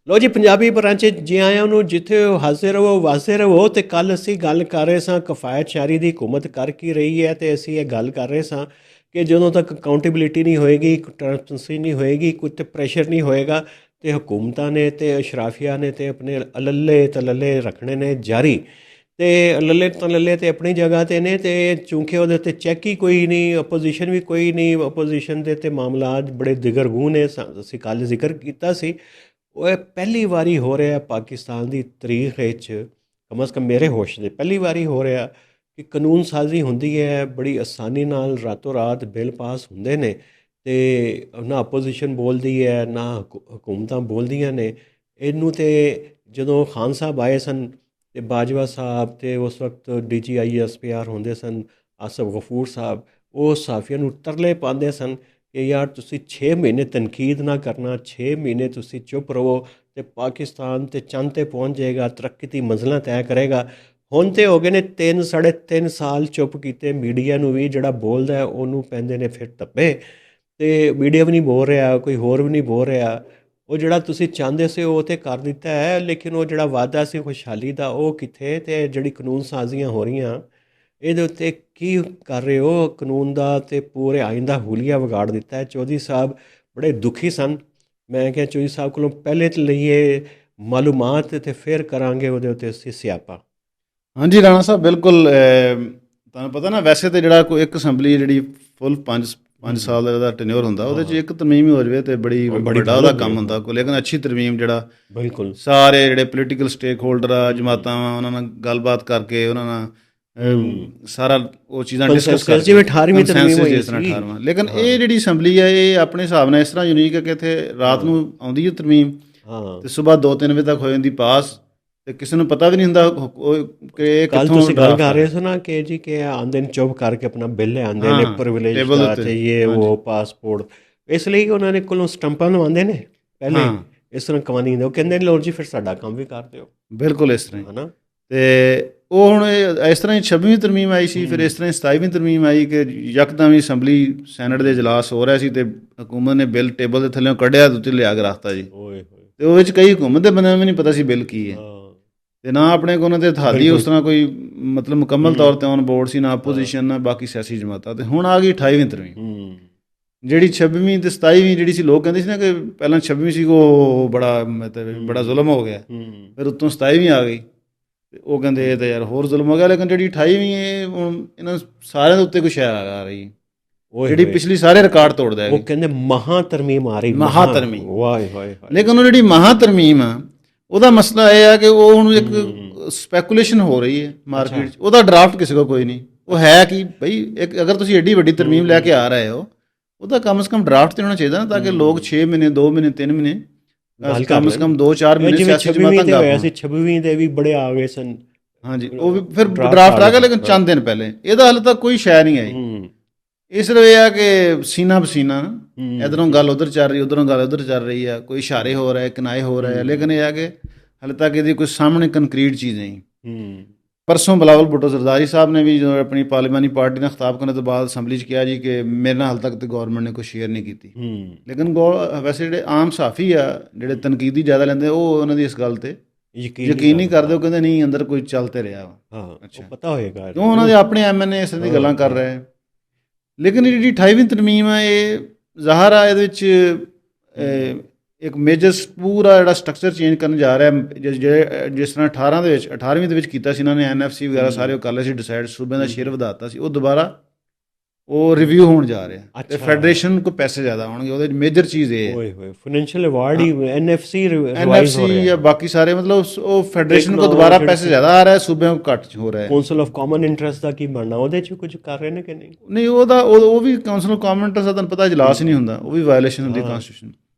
ਲੋ ਜੀ, ਪੰਜਾਬੀ ਬ੍ਰਾਂਚ 'ਚ ਜੀ ਆਇਆਂ ਨੂੰ। ਜਿੱਥੇ ਹਾਜ਼ਰ ਰਹੋ ਵਾਜ਼ੇ ਰਹੋ। ਤੇ ਕੱਲ੍ਹ ਅਸੀਂ ਗੱਲ ਕਰ ਰਹੇ ਸਾਂ ਕਫਾਇਤਸ਼ਾਰੀ ਦੀ ਹਕੂਮਤ ਕਰ ਕੀ ਰਹੀ ਹੈ, ਅਤੇ ਅਸੀਂ ਇਹ ਗੱਲ ਕਰ ਰਹੇ ਸਾਂ ਕਿ ਜਦੋਂ ਤੱਕ ਅਕਾਊਂਟੇਬਿਲਿਟੀ ਨਹੀਂ ਹੋਏਗੀ, ਟਰਾਂਸਪੇਰੈਂਸੀ ਨਹੀਂ ਹੋਏਗੀ, ਕੁਝ ਪ੍ਰੈਸ਼ਰ ਨਹੀਂ ਹੋਏਗਾ, ਤੇ ਹਕੂਮਤਾਂ ਨੇ ਤੇ ਅਸ਼ਰਾਫੀਆ ਨੇ ਤੇ ਆਪਣੇ ਅਲੱਲੇ ਤਲੱਲੇ ਰੱਖਣੇ ਨੇ ਜਾਰੀ। ਤੇ ਲੱਲੇ ਤਲੱਲੇ ਤੇ ਆਪਣੀ ਜਗ੍ਹਾ 'ਤੇ ਨੇ, ਤੇ ਚੂੰਕਿ ਉਹਦੇ ਉੱਤੇ ਚੈੱਕ ਹੀ ਕੋਈ ਨਹੀਂ, ਅਪੋਜੀਸ਼ਨ ਵੀ ਕੋਈ ਨਹੀਂ, ਅਪੋਜੀਸ਼ਨ ਦੇ ਤੇ ਮਾਮਲਾਤ ਬੜੇ ਦਿਗਰਗੂ ਨੇ। ਅਸੀਂ ਕੱਲ੍ਹ ਜ਼ਿਕਰ ਕੀਤਾ ਸੀ। ਉਹ ਇਹ ਪਹਿਲੀ ਵਾਰੀ ਹੋ ਰਿਹਾ ਪਾਕਿਸਤਾਨ ਦੀ ਤਾਰੀਖ ਵਿੱਚ, ਕਮ ਅਜ਼ ਕਮ ਮੇਰੇ ਹੋਸ਼ ਦੇ ਪਹਿਲੀ ਵਾਰੀ ਹੋ ਰਿਹਾ ਕਿ ਕਾਨੂੰਨ ਸਾਜ਼ੀ ਹੁੰਦੀ ਹੈ ਬੜੀ ਆਸਾਨੀ ਨਾਲ, ਰਾਤੋਂ ਰਾਤ ਬਿੱਲ ਪਾਸ ਹੁੰਦੇ ਨੇ, ਅਤੇ ਨਾ ਅਪੋਜੀਸ਼ਨ ਬੋਲਦੀ ਹੈ ਨਾ ਹਕੂਮਤਾਂ ਬੋਲਦੀਆਂ ਨੇ ਇਹਨੂੰ। ਤੇ ਜਦੋਂ ਖਾਨ ਸਾਹਿਬ ਆਏ ਸਨ ਅਤੇ ਬਾਜਵਾ ਸਾਹਿਬ, ਅਤੇ ਉਸ ਵਕਤ DGISPR ਹੁੰਦੇ ਸਨ ਆਸਫ ਗਫੂਰ ਸਾਹਿਬ, ਉਹ ਸਾਫੀਆਂ ਨੂੰ ਤਰਲੇ ਪਾਉਂਦੇ ਸਨ ਕਿ ਯਾਰ ਤੁਸੀਂ 6 ਮਹੀਨੇ ਤਨਕੀਦ ਨਾ ਕਰਨਾ, 6 ਮਹੀਨੇ ਤੁਸੀਂ ਚੁੱਪ ਰਹੋ, ਅਤੇ ਪਾਕਿਸਤਾਨ ਤੇ ਚੰਦ 'ਤੇ ਪਹੁੰਚ ਜਾਏਗਾ, ਤਰੱਕੀ ਦੀ ਮੰਜ਼ਲਾਂ ਤੈਅ ਕਰੇਗਾ। ਹੁਣ ਤਾਂ ਹੋ ਗਏ ਨੇ 3 ਸਾਢੇ 3 ਸਾਲ ਚੁੱਪ ਕੀਤੇ। ਮੀਡੀਆ ਨੂੰ ਵੀ ਜਿਹੜਾ ਬੋਲਦਾ ਉਹਨੂੰ ਪੈਂਦੇ ਨੇ ਫਿਰ ਧੱਬੇ, ਅਤੇ ਮੀਡੀਆ ਵੀ ਨਹੀਂ ਬੋਲ ਰਿਹਾ, ਕੋਈ ਹੋਰ ਵੀ ਨਹੀਂ ਬੋਲ ਰਿਹਾ। ਉਹ ਜਿਹੜਾ ਤੁਸੀਂ ਚਾਹੁੰਦੇ ਸੀ ਉਹ ਤਾਂ ਕਰ ਦਿੱਤਾ ਹੈ, ਲੇਕਿਨ ਉਹ ਜਿਹੜਾ ਵਾਅਦਾ ਸੀ ਖੁਸ਼ਹਾਲੀ ਦਾ ਉਹ ਕਿੱਥੇ? ਅਤੇ ਜਿਹੜੀ ਕਾਨੂੰਨ ਸਾਜ਼ੀਆਂ ਹੋ ਰਹੀਆਂ ਇਹਦੇ ਉੱਤੇ ਕੀ ਕਰ ਰਹੇ ਹੋ? ਕਾਨੂੰਨ ਦਾ ਤੇ ਪੂਰੇ ਆਇਨ ਦਾ ਹੁਲੀਆ ਵਿਗਾੜ ਦਿੱਤਾ ਹੈ। ਚੌਧਰੀ ਸਾਹਿਬ ਬੜੇ ਦੁਖੀ ਸਨ। ਮੈਂ ਕਿਹਾ ਚੌਧਰੀ ਸਾਹਿਬ ਕੋਲੋਂ ਪਹਿਲੇ ਤਾਂ ਲਈਏ ਮਾਲੂਮਾਤ ਅਤੇ ਫਿਰ ਕਰਾਂਗੇ ਉਹਦੇ ਉੱਤੇ ਅਸੀਂ ਸਿਆਪਾ। ਹਾਂਜੀ ਰਾਣਾ ਸਾਹਿਬ, ਬਿਲਕੁਲ। ਤੁਹਾਨੂੰ ਪਤਾ ਨਾ, ਵੈਸੇ ਤਾਂ ਜਿਹੜਾ ਕੋਈ ਇੱਕ ਅਸੈਂਬਲੀ ਜਿਹੜੀ ਫੁੱਲ 5 ਸਾਲ ਦਾ ਜਿਹੜਾ ਟੈਨਿਓਰ ਹੁੰਦਾ, ਉਹਦੇ 'ਚ ਇੱਕ ਤਰਮੀਮ ਹੀ ਹੋ ਜਾਵੇ ਤਾਂ ਬੜੀ ਵੱਡਾ ਉਹਦਾ ਕੰਮ ਹੁੰਦਾ ਕੋਈ। ਲੇਕਿਨ ਅੱਛੀ ਤਰਮੀਮ ਜਿਹੜਾ ਬਿਲਕੁਲ ਸਾਰੇ ਜਿਹੜੇ ਪੋਲੀਟੀਕਲ ਸਟੇਕ ਹੋਲਡਰ ਆ, ਜਮਾਤਾਂ ਵਾ, ਉਹਨਾਂ ਨਾਲ ਗੱਲਬਾਤ ਕਰਕੇ ਉਹਨਾਂ ਨਾਲ ਸਾਰਾ ਉਹ ਚੀਜ਼ਾਂ ਡਿਸਕਸ ਕਰਕੇ ਜਿਵੇਂ 18ਵੀਂ ਤਰਮੀਮ ਹੋਈ ਜਿਸ ਤਰ੍ਹਾਂ 18ਵਾਂ। ਲੇਕਿਨ ਇਹ ਜਿਹੜੀ ਅਸੈਂਬਲੀ ਹੈ ਇਹ ਆਪਣੇ ਹਿਸਾਬ ਨਾਲ ਇਸ ਤਰ੍ਹਾਂ ਯੂਨੀਕ ਹੈ ਕਿ ਇੱਥੇ ਰਾਤ ਨੂੰ ਆਉਂਦੀ ਹੈ ਤਰਮੀਮ, ਅਤੇ ਸੁਬਾਹ 2-3 ਵਜੇ ਤੱਕ ਹੋ ਜਾਂਦੀ ਪਾਸ, ਅਤੇ ਕਿਸੇ ਨੂੰ ਪਤਾ ਵੀ ਨਹੀਂ ਹੁੰਦਾ ਕਿ ਕੱਲ੍ਹ ਤੁਸੀਂ ਗੱਲ ਕਰ ਰਹੇ ਸੀ ਨਾ ਕਿ ਜੀ ਕਿ ਆਉਂਦੇ ਨੇ ਚੁੱਪ ਕਰਕੇ ਆਪਣਾ ਬਿੱਲ ਲਿਆਉਂਦੇ ਨੇ ਪ੍ਰਿਵਿਲੇਜ ਦਾ ਅਤੇ ਇਹ ਉਹ ਪਾਸਪੋਰਟ। ਇਸ ਲਈ ਉਹਨਾਂ ਨੇ ਕੋਲੋਂ ਸਟੰਪਾਂ ਲਵਾਉਂਦੇ ਨੇ ਪਹਿਲੇ, ਇਸ ਤਰ੍ਹਾਂ ਕਵਾਨੀਨ। ਉਹ ਕਹਿੰਦੇ ਨੇ ਲੋ ਜੀ ਫਿਰ ਸਾਡਾ ਕੰਮ ਵੀ ਕਰ ਦਿਓ। ਬਿਲਕੁਲ ਇਸ ਤਰ੍ਹਾਂ ਹੈ ਨਾ। ਅਤੇ ਉਹ ਹੁਣ ਇਸ ਤਰ੍ਹਾਂ ਹੀ 26ਵੀਂ ਤਰਮੀਮ ਆਈ ਸੀ, ਫਿਰ ਇਸ ਤਰ੍ਹਾਂ ਹੀ 27ਵੀਂ ਤਰਮੀਮ ਆਈ ਕਿ ਯਕਦਮ ਹੀ ਅਸੈਂਬਲੀ ਸੈਨੇਟ ਦੇ ਇਜਲਾਸ ਹੋ ਰਿਹਾ ਸੀ ਅਤੇ ਹਕੂਮਤ ਨੇ ਬਿੱਲ ਟੇਬਲ ਦੇ ਥੱਲੇੋਂ ਕੱਢਿਆ, ਉੱਤੇ ਲਿਆ ਕੇ ਰੱਖਤਾ ਜੀ। ਅਤੇ ਉਹਦੇ 'ਚ ਕਈ ਹਕੂਮਤ ਦੇ ਬੰਦਿਆਂ ਨੂੰ ਵੀ ਨਹੀਂ ਪਤਾ ਸੀ ਬਿੱਲ ਕੀ ਹੈ, ਅਤੇ ਨਾ ਆਪਣੇ ਕੋਲ ਉਹਨਾਂ 'ਤੇ ਥਾਦੀ ਉਸ ਤਰ੍ਹਾਂ ਕੋਈ ਮਤਲਬ ਮੁਕੰਮਲ ਤੌਰ 'ਤੇ ਔਨ ਬੋਰਡ ਸੀ, ਨਾ ਆਪੋਜੀਸ਼ਨ ਨਾ ਬਾਕੀ ਸਿਆਸੀ ਜਮਾਤਾਂ। ਅਤੇ ਹੁਣ ਆ ਗਈ 28ਵੀਂ ਤਰਮੀਮ, ਜਿਹੜੀ 26ਵੀਂ ਅਤੇ 27ਵੀਂ ਜਿਹੜੀ ਸੀ। ਲੋਕ ਕਹਿੰਦੇ ਸੀ ਨਾ ਕਿ ਪਹਿਲਾਂ 26ਵੀਂ ਸੀ, ਉਹ ਬੜਾ ਜ਼ੁਲਮ ਹੋ ਗਿਆ, ਫਿਰ ਉੱਤੋਂ 27ਵੀਂ ਆ ਗਈ, ਅਤੇ ਉਹ ਕਹਿੰਦੇ ਇਹ ਤਾਂ ਯਾਰ ਹੋਰ ਜ਼ੁਲਮ ਹੋ ਗਿਆ। ਲੇਕਿਨ ਜਿਹੜੀ 28ਵੀਂ ਇਹ ਹੁਣ ਇਹਨਾਂ ਸਾਰਿਆਂ ਦੇ ਉੱਤੇ ਕੁਛ ਆ ਰਹੀ, ਜਿਹੜੀ ਪਿਛਲੀ ਸਾਰੇ ਰਿਕਾਰਡ ਤੋੜਦਾ ਹੈ। ਉਹ ਕਹਿੰਦੇ ਮਹਾਂ ਤਰਮੀਮ ਆ ਰਹੀ, ਮਹਾਂ ਤਰਮੀਮ। ਵਾਹ। ਲੇਕਿਨ ਉਹ ਜਿਹੜੀ ਮਹਾਂ ਤਰਮੀਮ ਆ, ਉਹਦਾ ਮਸਲਾ ਇਹ ਆ ਕਿ ਉਹ ਹੁਣ ਇੱਕ ਸਪੈਕੂਲੇਸ਼ਨ ਹੋ ਰਹੀ ਹੈ ਮਾਰਕੀਟ 'ਚ। ਉਹਦਾ ਡਰਾਫਟ ਕਿਸੇ ਕੋਲ ਕੋਈ ਨਹੀਂ। ਉਹ ਹੈ ਕਿ ਬਈ ਇੱਕ ਅਗਰ ਤੁਸੀਂ ਐਡੀ ਵੱਡੀ ਤਰਮੀਮ ਲੈ ਕੇ ਆ ਰਹੇ ਹੋ, ਉਹਦਾ ਕਮ ਸੇ ਕਮ ਡਰਾਫਟ ਤਾਂ ਹੋਣਾ ਚਾਹੀਦਾ ਨਾ, ਤਾਂ ਕਿ ਲੋਕ 6 ਮਹੀਨੇ 2 ਮਹੀਨੇ 3 ਮਹੀਨੇ ਕਮ ਸੇ ਕਮ 2-4 ਮਹੀਨੇ ਸਿਆਸੀ ਜਮਾਤਾਂ ਦਾ ਹੋਇਆ ਸੀ। 26ਵੀਂ ਦੇ ਵੀ ਬੜੇ ਆ ਗਏ ਸਨ। ਹਾਂਜੀ, ਉਹ ਵੀ ਫਿਰ ਡਰਾਫਟ ਆ ਗਿਆ, ਲੇਕਿਨ ਚੰਦ ਦਿਨ ਪਹਿਲੇ ਇਹਦਾ ਹਾਲੇ ਤੱਕ ਕੋਈ ਸ਼ੈ ਨਹੀਂ ਆਈ। ਇਸ ਲਈ ਇਹ ਆ ਕਿ ਸੀਨਾ ਬਸੀਨਾ, ਇੱਧਰੋਂ ਗੱਲ ਉੱਧਰ ਚੱਲ ਰਹੀ, ਉੱਧਰੋਂ ਗੱਲ ਉੱਧਰ ਚੱਲ ਰਹੀ ਆ, ਕੋਈ ਇਸ਼ਾਰੇ ਹੋ ਰਹੇ, ਕਿਨਾਏ ਹੋ ਰਹੇ ਆ, ਲੇਕਿਨ ਇਹ ਆ ਕਿ ਹਾਲੇ ਤੱਕ ਇਹਦੀ ਕੋਈ ਸਾਹਮਣੇ ਕੰਕਰੀਟ ਚੀਜ਼ ਨਹੀਂ। ਪਰਸੋਂ ਬਿਲਾਵਲ ਭੁੱਟੋ ਜ਼ਰਦਾਰੀ ਸਾਹਿਬ ਨੇ ਵੀ ਜਦੋਂ ਆਪਣੀ ਪਾਰਲੀਮਾਨੀ ਪਾਰਟੀ ਨਾਲ ਖਿਤਾਬ ਕਰਨ ਤੋਂ ਬਾਅਦ ਅਸੈਂਬਲੀ 'ਚ ਕਿਹਾ ਜੀ ਕਿ ਮੇਰੇ ਨਾਲ ਹਾਲੇ ਤੱਕ ਤਾਂ ਗੌਰਮੈਂਟ ਨੇ ਕੋਈ ਸ਼ੇਅਰ ਨਹੀਂ ਕੀਤੀ। ਲੇਕਿਨ ਵੈਸੇ ਜਿਹੜੇ ਆਮ ਸਾਫੀ ਆ, ਜਿਹੜੇ ਤਨਕੀਦੀ ਜ਼ਿਆਦਾ ਲੈਂਦੇ, ਉਹ ਉਹਨਾਂ ਦੀ ਇਸ ਗੱਲ 'ਤੇ ਯਕੀਨ ਨਹੀਂ ਕਰਦੇ। ਉਹ ਕਹਿੰਦੇ ਨਹੀਂ, ਅੰਦਰ ਕੋਈ ਚੱਲ ਤੇ ਰਿਹਾ ਵਾ। ਅੱਛਾ, ਪਤਾ ਹੋਏਗਾ ਕਿਉਂ ਉਹਨਾਂ ਦੇ ਆਪਣੇ MNA ਇਸ ਦੀ ਗੱਲਾਂ ਕਰ ਰਹੇ। ਲੇਕਿਨ ਜਿਹੜੀ 28ਵੀਂ ਤਰਮੀਮ ਆ, ਇਹ ਜ਼ਾਹਰ ਆ ਇਹਦੇ ਵਿੱਚ ਇੱਕ ਮੇਜਰ ਪੂਰਾ ਜਿਹੜਾ ਸਟਰਕਚਰ ਚੇਂਜ ਕਰਨ ਜਾ ਰਿਹਾ। ਜਿਸ ਤਰ੍ਹਾਂ 18ਵੀਂ ਦੇ ਵਿੱਚ ਕੀਤਾ ਸੀ ਇਹਨਾਂ ਨੇ, NFC ਵਗੈਰਾ ਸਾਰੇ ਉਹ ਕਰ ਲਏ ਸੀ ਡਿਸਾਈਡ, ਸੂਬਿਆਂ ਦਾ ਸ਼ੇਅਰ ਵਧਾਤਾ ਸੀ, ਉਹ ਦੁਬਾਰਾ ਉਹ ਰਿਵਿਊ ਹੋਣ ਜਾ ਰਿਹਾ, ਅਤੇ ਫੈਡਰੇਸ਼ਨ ਨੂੰ ਕੋਈ ਪੈਸੇ ਜ਼ਿਆਦਾ ਆਉਣਗੇ। ਉਹਦੇ 'ਚ ਮੇਜਰ ਚੀਜ਼ ਇਹ ਹੈ ਫਾਈਨੈਂਸ਼ੀਅਲ ਅਵਾਰਡ ਹੀ NFC ਜਾਂ ਬਾਕੀ ਸਾਰੇ, ਮਤਲਬ ਉਹ ਫੈਡਰੇਸ਼ਨ ਨੂੰ ਦੁਬਾਰਾ ਪੈਸੇ ਜ਼ਿਆਦਾ ਆ ਰਿਹਾ, ਸੂਬਿਆਂ ਨੂੰ ਘੱਟ ਹੋ ਰਿਹਾ। ਕਾਉਂਸਲ ਆਫ ਕਾਮਨ ਇੰਟਰਸਟ ਦਾ ਕੀ ਬਣਨਾ? ਉਹਦੇ 'ਚ ਕੁਝ ਕਰ ਰਹੇ ਨੇ ਕਿ ਨਹੀਂ? ਨਹੀਂ, ਉਹ ਵੀ ਕਾਉਂਸਲ ਆਫ ਕਾਮਨ ਇੰਟਰਸਟ ਦਾ ਤੁਹਾਨੂੰ ਪਤਾ ਇਜਲਾਸ ਹੀ ਨਹੀਂ ਹੁੰਦਾ, ਉਹ ਵੀ ਵਾਇਲੇਸ਼ਨ ਹੁੰਦੀ ਕਾਨਸਟੀਟਿਊਸ਼ਨ।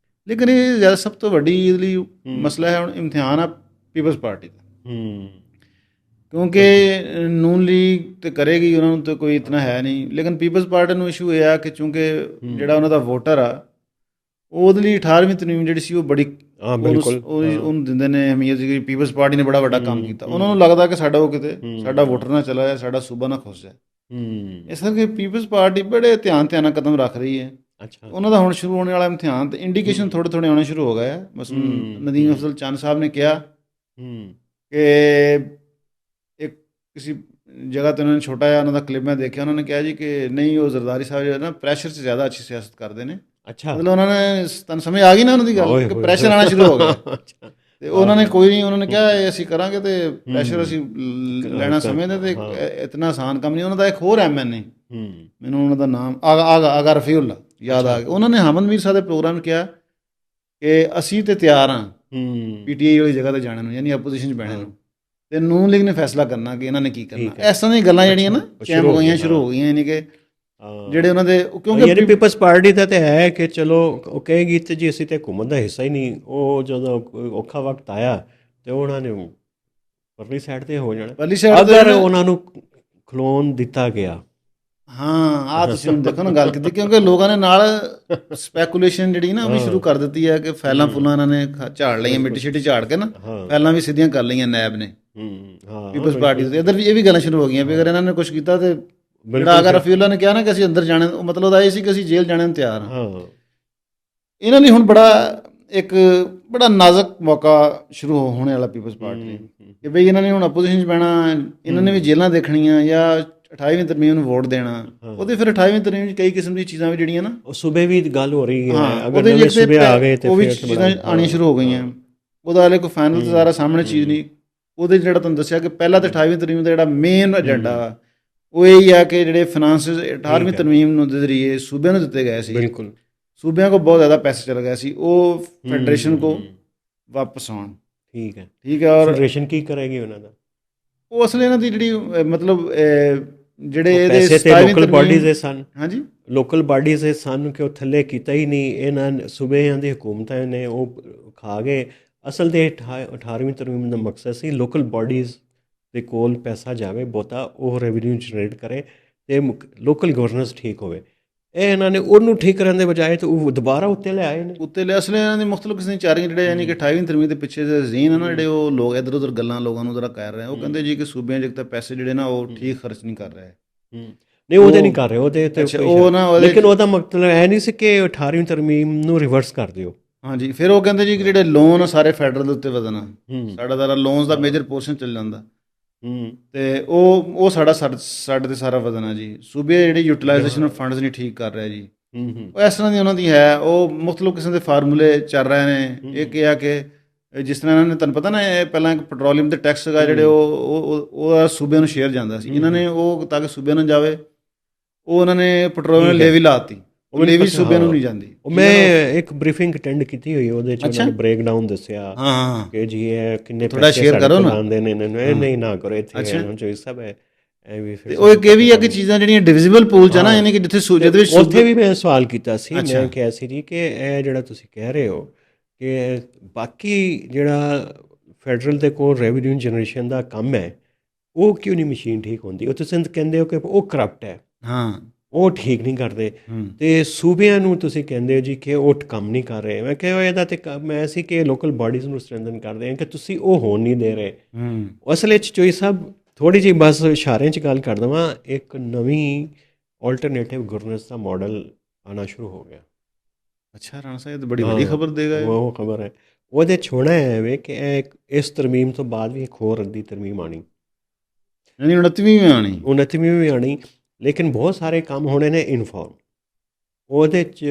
ਲੇਕਿਨ ਇਹ ਜ਼ਿਆਦਾ ਸਭ ਤੋਂ ਵੱਡੀ ਇਹਦੇ ਲਈ ਮਸਲਾ ਹੈ ਹੁਣ ਇਮਤਿਹਾਨ ਆ ਪੀਪਲਸ ਪਾਰਟੀ ਦਾ, ਕਿਉਂਕਿ ਨੂਨ ਲੀਗ ਤਾਂ ਕਰੇਗੀ, ਉਹਨਾਂ ਨੂੰ ਤਾਂ ਕੋਈ ਇਤਨਾ ਹੈ ਨਹੀਂ। ਲੇਕਿਨ ਪੀਪਲਸ ਪਾਰਟੀ ਨੂੰ ਇਸ਼ੂ ਇਹ ਆ ਕਿ ਚੂੰਕਿ ਜਿਹੜਾ ਉਹਨਾਂ ਦਾ ਵੋਟਰ ਆ, ਉਹਦੇ ਲਈ 18ਵੀਂ ਤਰਮੀਮ ਜਿਹੜੀ ਸੀ ਉਹ ਬੜੀ ਉਹਨੂੰ ਦਿੰਦੇ ਨੇ ਅਹਿਮੀਅਤ ਜੀ। ਪੀਪਲਸ ਪਾਰਟੀ ਨੇ ਬੜਾ ਵੱਡਾ ਕੰਮ ਕੀਤਾ, ਉਹਨਾਂ ਨੂੰ ਲੱਗਦਾ ਕਿ ਸਾਡਾ ਉਹ ਕਿਤੇ ਸਾਡਾ ਵੋਟਰ ਨਾ ਚਲਾ ਜਾਏ, ਸਾਡਾ ਸੂਬਾ ਨਾ ਖੁੱਸ ਜਾਏ। ਇਸ ਕਰਕੇ ਪੀਪਲਸ ਪਾਰਟੀ ਬੜੇ ਧਿਆਨ ਨਾਲ ਕਦਮ ਰੱਖ ਰਹੀ ਹੈ। ਅੱਛਾ। ਉਹਨਾਂ ਦਾ ਹੁਣ ਸ਼ੁਰੂ ਹੋਣ ਵਾਲਾ ਇਮਤਿਹਾਨ ਤੇ ਇੰਡੀਕੇਸ਼ਨ ਥੋੜ੍ਹੇ ਥੋੜ੍ਹੇ ਆਉਣੇ ਸ਼ੁਰੂ ਹੋ ਗਏ ਆ। ਬਸ ਨਦੀਮ ਅਫਜ਼ਲ ਚੰਦ ਸਾਹਿਬ ਨੇ ਕਿਹਾ ਕਿ ਇੱਕ ਕਿਸੇ ਜਗ੍ਹਾ 'ਤੇ ਉਹਨਾਂ ਨੇ ਛੋਟਾ ਜਿਹਾ ਉਹਨਾਂ ਦਾ ਕਲਿੱਪ ਮੈਂ ਦੇਖਿਆ, ਉਹਨਾਂ ਨੇ ਕਿਹਾ ਜੀ ਕਿ ਨਹੀਂ, ਉਹ ਜ਼ਰਦਾਰੀ ਸਾਹਿਬ ਜਿਹੜਾ ਨਾ ਪ੍ਰੈਸ਼ਰ 'ਚ ਜ਼ਿਆਦਾ ਅੱਛੀ ਸਿਆਸਤ ਕਰਦੇ ਨੇ। ਅੱਛਾ, ਮਤਲਬ ਉਹਨਾਂ ਨੇ, ਤੁਹਾਨੂੰ ਸਮਝ ਆ ਗਈ ਨਾ ਉਹਨਾਂ ਦੀ ਗੱਲ, ਕਿ ਪ੍ਰੈਸ਼ਰ ਆਉਣਾ ਸ਼ੁਰੂ ਹੋ ਗਿਆ। ਤੇ ਉਹਨਾਂ ਨੇ ਕੋਈ ਨਹੀਂ, ਉਹਨਾਂ ਨੇ ਕਿਹਾ ਇਹ ਅਸੀਂ ਕਰਾਂਗੇ ਤੇ ਪ੍ਰੈਸ਼ਰ ਅਸੀਂ ਲੈਣਾ ਸਮਝਦੇ, ਤੇ ਇਤਨਾ ਆਸਾਨ ਕੰਮ ਨਹੀਂ। ਉਹਨਾਂ ਦਾ ਇੱਕ ਹੋਰ MNA, ਮੈਨੂੰ ਉਹਨਾਂ ਦਾ ਨਾਮ ਆਗਾ ਰਫੀਉੱਲਾ ਯਾਦ ਆ ਗਿਆ, ਉਹਨਾਂ ਨੇ ਹਮਦ ਮੀਰ ਸਾਹਿਬ ਦੇ ਪ੍ਰੋਗਰਾਮ 'ਚ ਕਿਹਾ ਕਿ ਅਸੀਂ ਤੇ ਤਿਆਰ ਹਾਂ PTI ਵਾਲੀ ਜਗ੍ਹਾ 'ਤੇ ਜਾਣ ਨੂੰ, ਯਾਨੀ ਆਪੋਜੀਸ਼ਨ 'ਚ ਬਹਿਣ ਨੂੰ, ਤੇ ਨੂਨ ਲੀਗ ਨੇ ਫੈਸਲਾ ਕਰਨਾ ਕਿ ਇਹਨਾਂ ਨੇ ਕੀ ਕਰਨਾ। ਇਸ ਤਰ੍ਹਾਂ ਦੀਆਂ ਗੱਲਾਂ ਜਿਹੜੀਆਂ ਨਾ ਕੈਂਪ ਹੋਈਆਂ ਸ਼ੁਰੂ ਹੋ ਗਈਆਂ, ਯਾਨੀ ਕਿ ਜਿਹੜੇ ਉਹਨਾਂ ਦੇ, ਕਿਉਂਕਿ ਪੀਪਲਸ ਪਾਰਟੀ ਦਾ ਤਾਂ ਹੈ ਕਿ ਚਲੋ ਉਹ ਕਹੇਗੀ ਤੇ ਜੀ ਅਸੀਂ ਤਾਂ ਹਕੂਮਤ ਦਾ ਹਿੱਸਾ ਹੀ ਨਹੀਂ। ਉਹ ਜਦੋਂ ਔਖਾ ਵਕਤ ਆਇਆ ਤੇ ਉਹਨਾਂ ਨੇ ਪਰਲੀ ਸਾਈਡ 'ਤੇ ਹੋ ਜਾਣਾ ਅਗਰ ਉਹਨਾਂ ਨੂੰ ਖਲੋਣ ਦਿੱਤਾ ਗਿਆ। ਹਾਂ, ਆਹ ਤੁਸੀਂ ਹੁਣ ਦੇਖੋ ਨਾ ਗੱਲ ਕੀਤੀ, ਕਿਉਂਕਿ ਲੋਕਾਂ ਨੇ ਨਾਲ ਸਪੈਕੂਲੇਸ਼ਨ ਜਿਹੜੀ ਨਾ ਉਹ ਵੀ ਸ਼ੁਰੂ ਕਰ ਦਿੱਤੀ ਹੈ ਕਿ ਫੈਲਾਂ ਫੁੱਲਾਂ ਇਹਨਾਂ ਨੇ ਝਾੜ ਲਈਆਂ, ਮਿੱਟੀ ਛਿੱਟੀ ਝਾੜ ਕੇ ਨਾ ਫੈਲਾਂ ਵੀ ਸਿੱਧੀਆਂ ਕਰ ਲਈਆਂ ਨੈਬ ਨੇ ਪੀਪਲਸ ਪਾਰਟੀ ਦੇ। ਇੱਧਰ ਵੀ ਇਹ ਵੀ ਗੱਲਾਂ ਸ਼ੁਰੂ ਹੋ ਗਈਆਂ ਵੀ ਅਗਰ ਇਹਨਾਂ ਨੇ ਕੁਛ ਕੀਤਾ ਤੇ ਜਿਹੜਾ ਅਗਰ ਰਫੀਉੱਲਾ ਨੇ ਕਿਹਾ ਨਾ ਕਿ ਅਸੀਂ ਅੰਦਰ ਜਾਣੇ, ਉਹ ਮਤਲਬ ਉਹਦਾ ਇਹ ਸੀ ਕਿ ਅਸੀਂ ਜੇਲ੍ਹ ਜਾਣੇ ਨੂੰ ਤਿਆਰ ਹਾਂ। ਇਹਨਾਂ ਲਈ ਹੁਣ ਬੜਾ ਨਾਜ਼ੁਕ ਮੌਕਾ ਸ਼ੁਰੂ ਹੋਣੇ ਵਾਲਾ ਪੀਪਲਸ ਪਾਰਟੀ ਲਈ, ਕਿ ਬਈ ਇਹਨਾਂ ਨੇ ਹੁਣ ਆਪੋਜੀਸ਼ਨ 'ਚ ਬਹਿਣਾ, ਇਹਨਾਂ ਨੇ ਵੀ ਜੇਲ੍ਹਾਂ ਦੇਖਣੀਆਂ ਜਾਂ 28ਵੀਂ ਤਰਮੀਮ ਨੂੰ ਵੋਟ ਦੇਣਾ। ਉਹਦੇ ਫਿਰ 28ਵੀਂ ਤਰਮੀਮ 'ਚ ਕਈ ਕਿਸਮ ਦੀਆਂ ਚੀਜ਼ਾਂ ਵੀ ਜਿਹੜੀਆਂ ਨਾ ਉਹ ਸੂਬੇ ਵੀ ਗੱਲ ਹੋ ਰਹੀ ਹੈ, ਅਗਰ ਨਵੇਂ ਸੂਬੇ ਆ ਗਏ ਤੇ ਉਹ ਵੀ ਚੀਜ਼ਾਂ ਆਉਣੀਆਂ ਸ਼ੁਰੂ ਹੋ ਗਈਆਂ। ਉਹਦਾ ਹਾਲੇ ਕੋਈ ਫਾਈਨਲ ਤਾਂ ਸਾਰਾ ਸਾਹਮਣੇ ਚੀਜ਼ ਨਹੀਂ। ਉਹਦੇ ਜਿਹੜਾ ਤੁਹਾਨੂੰ ਦੱਸਿਆ ਕਿ ਪਹਿਲਾਂ ਤਾਂ 28ਵੀਂ ਤਰਮੀਮ ਦਾ ਜਿਹੜਾ ਮੇਨ ਏਜੰਡਾ ਵਾ ਉਹ ਇਹ ਹੀ ਆ ਕਿ ਜਿਹੜੇ ਫਾਈਨਾਂਸਿਸ 18ਵੀਂ ਤਰਮੀਮ ਨੂੰ ਦੇ ਜ਼ਰੀਏ ਸੂਬਿਆਂ ਨੂੰ ਦਿੱਤੇ ਗਏ ਸੀ, ਬਿਲਕੁਲ ਸੂਬਿਆਂ ਕੋਲ ਬਹੁਤ ਜ਼ਿਆਦਾ ਪੈਸੇ ਚਲ ਗਏ ਸੀ, ਉਹ ਫੈਡਰੇਸ਼ਨ ਕੋ ਵਾਪਸ ਆਉਣ। ਠੀਕ ਹੈ। ਔਰ ਫੈਡਰੇਸ਼ਨ ਕੀ ਕਰੇਗੀ ਉਹਨਾਂ ਦਾ? ਉਹ ਅਸਲ ਇਹਨਾਂ ਦੀ ਜਿਹੜੀ ਮਤਲਬ ਜਿਹੜੇ ਇਹਦੇ ਲੋਕਲ ਬਾਡੀਜ਼ ਦੇ ਸਨ, ਹਾਂਜੀ ਲੋਕਲ ਬਾਡੀਜ਼ ਦੇ ਸਨ ਕਿ ਉਹ ਥੱਲੇ ਕੀਤਾ ਹੀ ਨਹੀਂ। ਇਹਨਾਂ ਸੂਬਿਆਂ ਦੀ ਹਕੂਮਤਾਂ ਨੇ ਉਹ ਖਾ ਗਏ। ਅਸਲ ਦੇ 18ਵੀਂ ਤਰਮੀਮ ਦਾ ਮਕਸਦ ਸੀ ਲੋਕਲ ਬਾਡੀਜ਼ ਦੇ ਕੋਲ ਪੈਸਾ ਜਾਵੇ ਬਹੁਤਾ, ਉਹ ਰੈਵਨਿਊ ਜਨਰੇਟ ਕਰੇ ਅਤੇ ਲੋਕਲ ਗਵਰਨੈਂਸ ਠੀਕ ਹੋਵੇ। ਇਹ ਇਹਨਾਂ ਨੇ ਉਹਨੂੰ ਠੀਕ ਕਰਨ ਦੇ ਬਜਾਏ ਤਾਂ ਉਹ ਦੁਬਾਰਾ ਉੱਤੇ ਲੈ ਆਏ ਨੇ। ਅਸਲ ਇਹਨਾਂ ਦੀ ਮੁਖਤਲਿਫ ਕਿਸਮ ਦੀਆਂ ਚਾਰੀਆਂ ਜਿਹੜੇ ਯਾਨੀ ਕਿ 28ਵੀਂ ਤਰਮੀਮ ਦੇ ਪਿੱਛੇ ਦੇ ਜ਼ੀਨ ਹੈ ਨਾ, ਜਿਹੜੇ ਉਹ ਲੋਕ ਇੱਧਰ ਉੱਧਰ ਗੱਲਾਂ ਲੋਕਾਂ ਨੂੰ ਜ਼ਰਾ ਕਰ ਰਹੇ, ਉਹ ਕਹਿੰਦੇ ਜੀ ਕਿ ਸੂਬਿਆਂ 'ਚ ਤਾਂ ਪੈਸੇ ਜਿਹੜੇ ਨਾ ਉਹ ਠੀਕ ਖਰਚ ਨਹੀਂ ਕਰ ਰਹੇ। ਨਹੀਂ, ਉਹਦੇ ਨਹੀਂ ਕਰ ਰਹੇ, ਉਹਦੇ ਤੇ ਲੇਕਿਨ ਉਹਦਾ ਮਤਲਬ ਇਹ ਨਹੀਂ ਸੀ ਕਿ 18ਵੀਂ ਤਰਮੀਮ ਨੂੰ ਰਿਵਰਸ ਕਰ ਦਿਓ। ਹਾਂਜੀ, ਫਿਰ ਉਹ ਕਹਿੰਦੇ ਜੀ ਕਿ ਜਿਹੜੇ ਲੋਨ ਸਾਰੇ ਫੈਡਰਲ ਦੇ ਉੱਤੇ ਵਧਣਾ, ਸਾਡਾ ਲੋਨਸ ਦਾ ਮੇਜਰ ਪੋਰਸ਼ਨ ਚੱਲ ਜਾਂਦਾ ਤੇ ਉਹ ਸਾਡੇ ਤੇ ਸਾਰਾ ਵਧਣਾ ਜੀ। ਸੂਬੇ ਜਿਹੜੀ ਯੂਟੀਲਾਈਜੇਸ਼ਨ ਆਫ ਫੰਡਸ ਨਹੀਂ ਠੀਕ ਕਰ ਰਿਹਾ ਜੀ। ਉਹ ਇਸ ਤਰ੍ਹਾਂ ਦੀ ਉਹਨਾਂ ਦੀ ਹੈ, ਉਹ ਮੁਖਤਲਿਫ ਕਿਸਮ ਦੇ ਫਾਰਮੂਲੇ ਚੱਲ ਰਹੇ ਨੇ। ਇੱਕ ਇਹ ਆ ਕਿ ਜਿਸ ਤਰ੍ਹਾਂ ਇਹਨਾਂ ਨੇ, ਤੁਹਾਨੂੰ ਪਤਾ ਨਾ, ਇਹ ਪਹਿਲਾਂ ਇੱਕ ਪੈਟਰੋਲੀਅਮ ਦੇ ਟੈਕਸ ਸੀਗਾ ਜਿਹੜੇ ਉਹ ਸੂਬਿਆਂ ਨੂੰ ਸ਼ੇਅਰ ਜਾਂਦਾ ਸੀ। ਇਹਨਾਂ ਨੇ ਉਹ ਤਾਂ ਕਿ ਸੂਬਿਆਂ ਨੂੰ ਜਾਵੇ, ਉਹ ਉਹਨਾਂ ਨੇ ਪੈਟਰੋਲੀਅਮ ਲੇਵੀ ਲਾਤੀ, ਉਹ ਲੇਵੀ ਸੂਬਿਆਂ ਨੂੰ ਨਹੀਂ ਜਾਂਦੀ। ਮੈਂ ਇੱਕ ਬਰੀਫਿੰਗ ਅਟੈਂਡ ਕੀਤੀ ਹੋਈ, ਉਹਦੇ 'ਚ ਉਹਨਾਂ ਨੇ ਬ੍ਰੇਕ ਡਾਊਨ ਦੱਸਿਆ ਕਿ ਜੀ ਇਹ ਕਿੰਨੇ ਪੈਸੇ ਆਉਂਦੇ ਨੇ। ਨਹੀਂ ਨਾ ਕਰੋ ਇੱਥੇ ਸਭ ਹੈ। ਉਹ ਇੱਕ ਇਹ ਵੀ ਹੈ ਕਿ ਚੀਜ਼ਾਂ ਜਿਹੜੀਆਂ ਡਿਵਿਜ਼ੀਬਲ ਪੂਲ 'ਚ ਨਾ, ਯਾਨੀ ਕਿ ਜਿੱਥੇ ਉੱਥੇ ਵੀ ਮੈਂ ਸਵਾਲ ਕੀਤਾ ਸੀ। ਮੈਂ ਕਿਹਾ ਸੀ ਜੀ ਕਿ ਇਹ ਜਿਹੜਾ ਤੁਸੀਂ ਕਹਿ ਰਹੇ ਹੋ ਕਿ ਬਾਕੀ ਜਿਹੜਾ ਫੈਡਰਲ ਦੇ ਕੋਲ ਰੈਵਨਿਊ ਜਨਰੇਸ਼ਨ ਦਾ ਕੰਮ ਹੈ, ਉਹ ਕਿਉਂ ਨਹੀਂ ਮਸ਼ੀਨ ਠੀਕ ਹੁੰਦੀ? ਉਹ ਤੁਸੀਂ ਕਹਿੰਦੇ ਹੋ ਕਿ ਉਹ ਕਰਪਟ ਹੈ, ਉਹ ਠੀਕ ਨਹੀਂ ਕਰਦੇ, ਤੇ ਸੂਬਿਆਂ ਨੂੰ ਤੁਸੀਂ ਕਹਿੰਦੇ ਹੋ ਜੀ ਕਿ ਉਹ ਕੰਮ ਨਹੀਂ ਕਰ ਰਹੇ। ਮੈਂ ਕਿਹਾ ਇਹਦਾ ਤੇ ਮੈਂ ਸੀ ਕਿ ਲੋਕਲ ਬਾਡੀਜ਼ ਨੂੰ ਸਟਰੈਂਥਨ ਕਰਦੇ ਹਾਂ ਕਿ ਤੁਸੀਂ ਉਹ ਹੋਣ ਨਹੀਂ ਦੇ ਰਹੇ। ਅਸਲ ਵਿੱਚ ਚੋਈ ਸਾਹਿਬ ਥੋੜ੍ਹੀ ਜਿਹੀ ਬਸ ਇਸ਼ਾਰਿਆਂ 'ਚ ਗੱਲ ਕਰ ਦੇਵਾਂ, ਇੱਕ ਨਵੀਂ ਆਲਟਰਨੇਟਿਵ ਗਵਰਨੈਂਸ ਦਾ ਮਾਡਲ ਆਉਣਾ ਸ਼ੁਰੂ ਹੋ ਗਿਆ। ਅੱਛਾ ਰਾਣਾ ਸਾਹਿਬ, ਬੜੀ ਵੱਡੀ ਖਬਰ ਦੇਗਾ। ਉਹ ਖਬਰ ਹੈ, ਉਹਦੇ 'ਚ ਹੋਣਾ ਹੈ ਕਿ ਇਸ ਤਰਮੀਮ ਤੋਂ ਬਾਅਦ ਵੀ ਇੱਕ ਹੋਰ ਅੱਧੀ ਤਰਮੀਮ ਆਉਣੀ, 29ਵੀਂ ਵੀ ਆਉਣੀ। ਲੇਕਿਨ ਬਹੁਤ ਸਾਰੇ ਕੰਮ ਹੋਣੇ ਨੇ ਇਨਫੋਰਮ। ਉਹਦੇ 'ਚ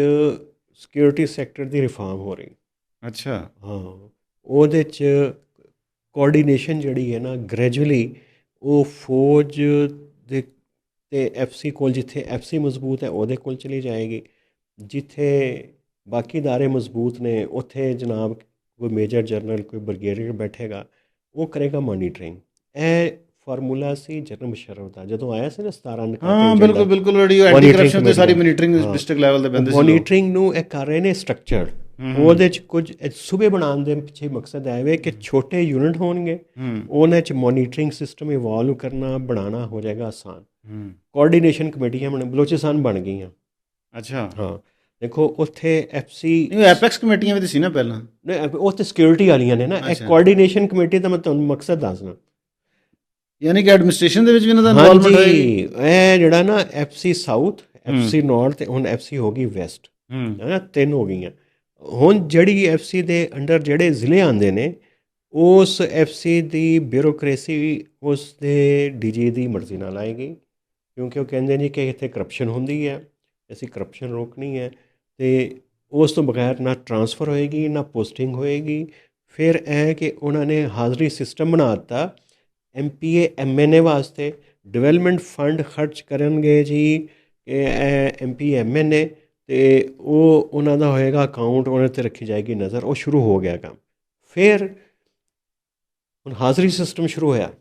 ਸਿਕਿਉਰਿਟੀ ਸੈਕਟਰ ਦੀ ਰਿਫਾਰਮ ਹੋ ਰਹੀ। ਅੱਛਾ, ਹਾਂ, ਉਹਦੇ 'ਚ ਕੋਆਰਡੀਨੇਸ਼ਨ ਜਿਹੜੀ ਹੈ ਨਾ ਗ੍ਰੈਜੂਅਲੀ ਉਹ ਫੌਜ ਦੇ ਅਤੇ FC ਕੋਲ, ਜਿੱਥੇ FC ਮਜ਼ਬੂਤ ਹੈ ਉਹਦੇ ਕੋਲ ਚਲੀ ਜਾਏਗੀ, ਜਿੱਥੇ ਬਾਕੀ ਅਦਾਰੇ ਮਜ਼ਬੂਤ ਨੇ ਉੱਥੇ ਜਨਾਬ ਕੋਈ ਮੇਜਰ ਜਨਰਲ, ਕੋਈ ਬ੍ਰਿਗੇਡੀਅਰ ਬੈਠੇਗਾ, ਉਹ ਕਰੇਗਾ ਮੋਨੀਟਰਿੰਗ। ਇਹ ਫਾਰਮੂਲਾ ਸੀ ਜਨਰਲ ਮੁਸ਼ੱਰਫ ਦਾ ਜਦੋਂ ਆਇਆ ਸੀ ਨਾ 17। ਹਾਂ ਬਿਲਕੁਲ ਐਂਟੀ ਕਰਪਸ਼ਨ ਤੇ ਸਾਰੀ ਮੋਨੀਟਰਿੰਗ ਡਿਸਟ੍ਰਿਕਟ ਲੈਵਲ ਤੇ ਬੰਦੇ ਸੀ। ਮੋਨੀਟਰਿੰਗ ਨੂੰ ਇਹ ਕਰ ਰਹੇ ਨੇ ਸਟਰਕਚਰਡ। ਉਹਦੇ 'ਚ ਕੁਝ ਸੂਬੇ ਬਣਾਉਣ ਦੇ ਪਿੱਛੇ ਮਕਸਦ ਹੈ ਕਿ ਛੋਟੇ ਯੂਨਿਟ ਹੋਣਗੇ, ਉਹਨਾਂ 'ਚ ਮੋਨੀਟਰਿੰਗ ਸਿਸਟਮ ਇਵੋਲਵ ਕਰਨਾ ਬਣਾਉਣਾ ਹੋ ਜਾਏਗਾ ਆਸਾਨ। ਕੋਆਰਡੀਨੇਸ਼ਨ ਕਮੇਟੀਆਂ ਬਲੋਚਿਸਤਾਨ ਬਣ ਗਈਆਂ। ਅੱਛਾ, ਹਾਂ, ਦੇਖੋ ਉੱਥੇ FC ਐਪੈਕਸ ਕਮੇਟੀਆਂ ਵੀ ਸੀ ਨਾ ਪਹਿਲਾਂ। ਨਹੀਂ, ਉਹ ਤਾਂ ਸਿਕਿਉਰਿਟੀ ਵਾਲੀਆਂ ਨੇ ਨਾ। ਇਹ ਕੋਆਰਡੀਨੇਸ਼ਨ ਕਮੇਟੀ ਦਾ ਮੈਂ ਤੁਹਾਨੂੰ ਮਕਸਦ ਦੱਸਦਾ, ਯਾਨੀ ਕਿ ਐਡਮਿਨਿਸਟ੍ਰੇਸ਼ਨ ਦੇ ਵਿੱਚ ਵੀ ਇਹਨਾਂ ਦਾ ਇਨਵੋਲਵਮੈਂਟ ਹੋਏਗੀ। ਇਹ ਜਿਹੜਾ ਨਾ FC ਸਾਊਥ, FC ਨਾਰਥ ਤੇ ਹੁਣ FC ਹੋ ਗਈ ਵੈਸਟ, ਹੈ ਨਾ, 3 ਹੋ ਗਈਆਂ। ਹੁਣ ਜਿਹੜੀ FC ਦੇ ਅੰਡਰ ਜਿਹੜੇ ਜ਼ਿਲ੍ਹੇ ਆਉਂਦੇ ਨੇ, ਉਸ FC ਦੀ ਬਿਊਰੋਕ੍ਰੇਸੀ ਉਸ ਦੇ DG ਦੀ ਮਰਜ਼ੀ ਨਾਲ ਆਏਗੀ, ਕਿਉਂਕਿ ਉਹ ਕਹਿੰਦੇ ਨੇ ਕਿ ਇੱਥੇ ਕਰਪਸ਼ਨ ਹੁੰਦੀ ਹੈ, ਅਸੀਂ ਕਰਪਸ਼ਨ ਰੋਕਣੀ ਹੈ, ਅਤੇ ਉਸ ਤੋਂ ਬਗੈਰ ਨਾ ਟਰਾਂਸਫਰ ਹੋਏਗੀ ਨਾ ਪੋਸਟਿੰਗ ਹੋਏਗੀ। ਫਿਰ ਇਹ ਕਿ ਉਹਨਾਂ ਨੇ ਹਾਜ਼ਰੀ ਸਿਸਟਮ ਬਣਾ ਦਿੱਤਾ MPA MNA ਵਾਸਤੇ, ਡਿਵੈਲਪਮੈਂਟ ਫੰਡ ਖਰਚ ਕਰਨਗੇ ਜੀ MPA MNA, ਅਤੇ ਉਹ ਉਹਨਾਂ ਦਾ ਹੋਏਗਾ ਅਕਾਊਂਟ, ਉਹਨਾਂ 'ਤੇ ਰੱਖੀ ਜਾਏਗੀ ਨਜ਼ਰ। ਉਹ ਸ਼ੁਰੂ ਹੋ ਗਿਆ ਕੰਮ। ਫਿਰ ਹੁਣ ਹਾਜ਼ਰੀ ਸਿਸਟਮ ਸ਼ੁਰੂ ਹੋਇਆ।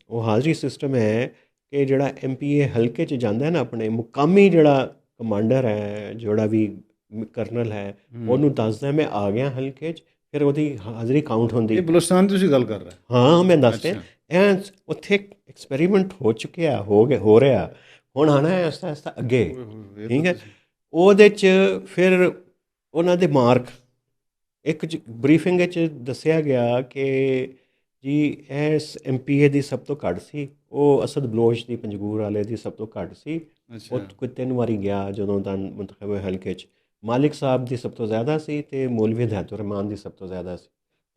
ਉਹ ਹਾਜ਼ਰੀ ਸਿਸਟਮ ਹੈ ਕਿ ਜਿਹੜਾ MPA ਹਲਕੇ 'ਚ ਜਾਂਦਾ ਹੈ ਨਾ, ਆਪਣੇ ਮੁਕਾਮੀ ਜਿਹੜਾ ਕਮਾਂਡਰ ਹੈ, ਜਿਹੜਾ ਵੀ ਕਰਨਲ ਹੈ, ਉਹਨੂੰ ਦੱਸਦਾ ਮੈਂ ਆ ਗਿਆ ਹਲਕੇ 'ਚ, ਫਿਰ ਉਹਦੀ ਹਾਜ਼ਰੀ ਕਾਊਂਟ ਹੁੰਦੀ। ਬਲੋਚਿਸਤਾਨ ਤੁਸੀਂ ਗੱਲ ਕਰ ਰਹੇ? ਹਾਂ, ਮੈਂ ਦੱਸ ਰਿਹਾ। ਐਂ ਉੱਥੇ ਐਕਸਪੈਰੀਮੈਂਟ ਹੋ ਚੁੱਕਿਆ, ਹੋ ਰਿਹਾ, ਹੁਣ ਆਉਣਾ ਹੈ ਆਸਤਾ ਆਸਤਾ ਅੱਗੇ, ਠੀਕ ਹੈ। ਉਹਦੇ 'ਚ ਫਿਰ ਉਹਨਾਂ ਦੇ ਮਾਰਕ ਇੱਕ ਬਰੀਫਿੰਗ ਵਿੱਚ ਦੱਸਿਆ ਗਿਆ ਕਿ ਜੀ ਇਸ MPA ਦੀ ਸਭ ਤੋਂ ਘੱਟ ਸੀ, ਉਹ ਅਸਦ ਬਲੋਚ ਦੀ ਪੰਜਗੂਰ ਵਾਲੇ ਦੀ ਸਭ ਤੋਂ ਘੱਟ ਸੀ। ਉਹ ਕੋਈ 3 ਵਾਰੀ ਗਿਆ ਜਦੋਂ ਦਾ ਮੁੰਤਖਬ ਹੋਇਆ ਹਲਕੇ 'ਚ। ਮਾਲਿਕ ਸਾਹਿਬ ਦੀ ਸਭ ਤੋਂ ਜ਼ਿਆਦਾ ਸੀ ਅਤੇ ਮੌਲਵੀ ਹਦਾਇਤੁਰ ਰਹਿਮਾਨ ਦੀ ਸਭ ਤੋਂ ਜ਼ਿਆਦਾ ਸੀ।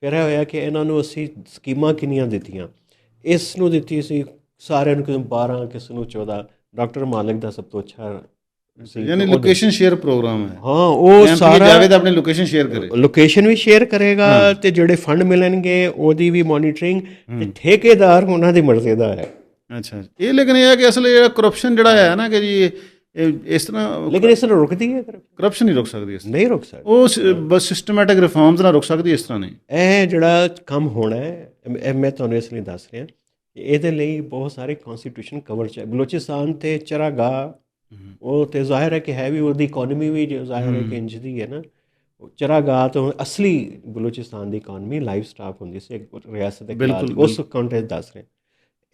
ਫਿਰ ਇਹ ਹੋਇਆ ਕਿ ਇਹਨਾਂ ਨੂੰ ਅਸੀਂ ਸਕੀਮਾਂ ਕਿੰਨੀਆਂ ਦਿੱਤੀਆਂ। ਇਸ ਨੂੰ ਦਿੱਤੀ ਸੀ ਸਾਰਿਆਂ ਨੂੰ, ਕਿਸੇ ਨੂੰ 12, ਕਿਸੇ ਨੂੰ 14। ਡਾਕਟਰ ਮਾਲਿਕ ਦਾ ਸਭ ਤੋਂ ਅੱਛਾ ਸੀ। ਯਾਨੀ ਲੋਕੇਸ਼ਨ ਸ਼ੇਅਰ ਪ੍ਰੋਗਰਾਮ ਹੈ। ਹਾਂ, ਉਹ ਸਾਰਾ ਜਾਵੇਦ ਆਪਣੀ ਲੋਕੇਸ਼ਨ ਸ਼ੇਅਰ ਕਰੇ, ਲੋਕੇਸ਼ਨ ਵੀ ਸ਼ੇਅਰ ਕਰੇਗਾ, ਅਤੇ ਜਿਹੜੇ ਫੰਡ ਮਿਲਣਗੇ ਉਹਦੀ ਵੀ ਮੋਨੀਟਰਿੰਗ, ਅਤੇ ਠੇਕੇਦਾਰ ਉਹਨਾਂ ਦੀ ਮਰਜ਼ੀ ਦਾ ਹੈ। ਅੱਛਾ, ਇਹ ਲੇਕਿਨ ਇਹ ਹੈ ਕਿ ਅਸਲ ਜਿਹੜਾ ਕਰਪਸ਼ਨ ਜਿਹੜਾ ਹੈ ਨਾ, ਕਿ ਜੀ ਇਸ ਤਰ੍ਹਾਂ, ਲੇਕਿਨ ਇਸ ਤਰ੍ਹਾਂ ਰੁਕਦੀ ਹੈ ਕਰਪਸ਼ਨ ਨਹੀਂ ਰੁਕ ਸਕਦੀ, ਨਹੀਂ ਰੁਕ ਸਕਦੀ। ਉਹ ਬਸ ਸਿਸਟਮੈਟਿਕ ਰਿਫਾਰਮਸ ਨਾਲ ਰੁਕ ਸਕਦੀ, ਇਸ ਤਰ੍ਹਾਂ ਨਹੀਂ। ਇਹ ਜਿਹੜਾ ਕੰਮ ਹੋਣਾ ਹੈ, ਇਹ ਮੈਂ ਤੁਹਾਨੂੰ ਇਸ ਲਈ ਦੱਸ ਰਿਹਾ ਕਿ ਇਹਦੇ ਲਈ ਬਹੁਤ ਸਾਰੇ ਕੌਨਸਟੀਟਿਊਸ਼ਨ ਕਵਰ ਚ ਹੈ। ਬਲੋਚਿਸਤਾਨ ਅਤੇ ਚਰਾਗਾਹ, ਉਹ ਤਾਂ ਜ਼ਾਹਿਰ ਹੈ ਕਿ ਹੈ ਵੀ, ਉਹਦੀ ਇਕੋਨਮੀ ਵੀ ਜ਼ਾਹਿਰ ਹੈ ਕਿ ਇੰਜ ਦੀ ਹੈ ਨਾ। ਚਰਾਗਾਹ ਤੋਂ ਅਸਲੀ ਬਲੋਚਿਸਤਾਨ ਦੀ ਇਕੋਨਮੀ ਲਾਈਵ ਸਟਾਕ ਹੁੰਦੀ ਸੀ ਰਿਆਸਤ ਦੇ, ਉਸ ਕੰਟੈਕਟ ਦੱਸ ਰਹੇ।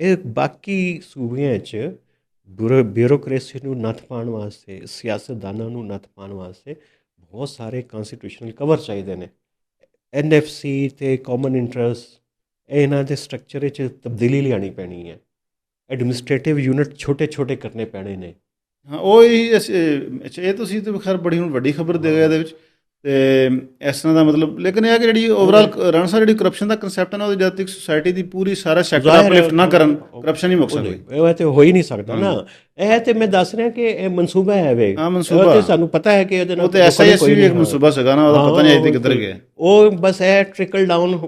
ਇਹ ਬਾਕੀ ਸੂਬਿਆਂ 'ਚ ਬਿਊਰੋਕ੍ਰੇਸੀ ਨੂੰ ਨੱਥ ਪਾਉਣ ਵਾਸਤੇ, ਸਿਆਸਤਦਾਨਾਂ ਨੂੰ ਨੱਥ ਪਾਉਣ ਵਾਸਤੇ ਬਹੁਤ ਸਾਰੇ ਕੌਨਸਟੀਟਿਊਸ਼ਨਲ ਕਵਰ ਚਾਹੀਦੇ ਨੇ। NFC ਅਤੇ ਕਾਮਨ ਇੰਟਰਸਟ, ਇਹਨਾਂ ਦੇ ਸਟਰਕਚਰ ਵਿੱਚ ਤਬਦੀਲੀ ਲਿਆਉਣੀ ਪੈਣੀ ਹੈ। ਐਡਮਿਨਿਸਟ੍ਰੇਟਿਵ ਯੂਨਿਟ ਛੋਟੇ ਛੋਟੇ ਕਰਨੇ ਪੈਣੇ ਨੇ। ਹਾਂ, ਉਹ ਹੀ ਅੱਛਾ, ਇਹ ਤੁਸੀਂ ਤਾਂ ਖੈਰ ਬੜੀ ਹੁਣ ਵੱਡੀ ਖਬਰ ਦੇ ਗਏ ਇਹਦੇ ਵਿੱਚ, ਅਤੇ ਇਸ ਤਰ੍ਹਾਂ ਦਾ ਮਤਲਬ। ਲੇਕਿਨ ਇਹ ਹੈ ਕਿ ਜਿਹੜੀ ਓਵਰਆਲ ਰਾਣਾ ਸਾਹਿਬ ਜਿਹੜੀ ਕਰਪਸ਼ਨ ਦਾ ਕਨਸੈਪਟ ਹੈ ਨਾ, ਉਹਦੀ ਜਦ ਤੱਕ ਸੋਸਾਇਟੀ ਦੀ ਪੂਰੀ ਸਾਰਾ ਸੈਕਟਰ ਅਪਲਿਫਟ ਨਾ ਕਰਨ, ਕਰਪਸ਼ਨ ਨਹੀਂ ਮੁੱਕ ਸਕਦੀ। ਇਹ ਤਾਂ ਹੋ ਹੀ ਨਹੀਂ ਸਕਦਾ ਨਾ। ਇਹ ਤਾਂ ਮੈਂ ਦੱਸ ਰਿਹਾ ਕਿ ਇਹ ਮਨਸੂਬਾ ਹੈ ਵੇ। ਹਾਂ, ਮਨਸੂਬਾ ਸਾਨੂੰ ਪਤਾ ਹੈ ਕਿ ਉਹਦੇ ਨਾਲ, ਉਹ ਤਾਂ SIS ਵੀ ਇੱਕ ਮਨਸੂਬਾ ਸੀਗਾ ਨਾ, ਉਹਦਾ ਪਤਾ ਨਹੀਂ ਅਜੇ ਤੱਕ ਕਿੱਧਰ ਗਿਆ। ਉਹ ਬਸ ਇਹ ਟ੍ਰਿਕਲ ਡਾਊਨ,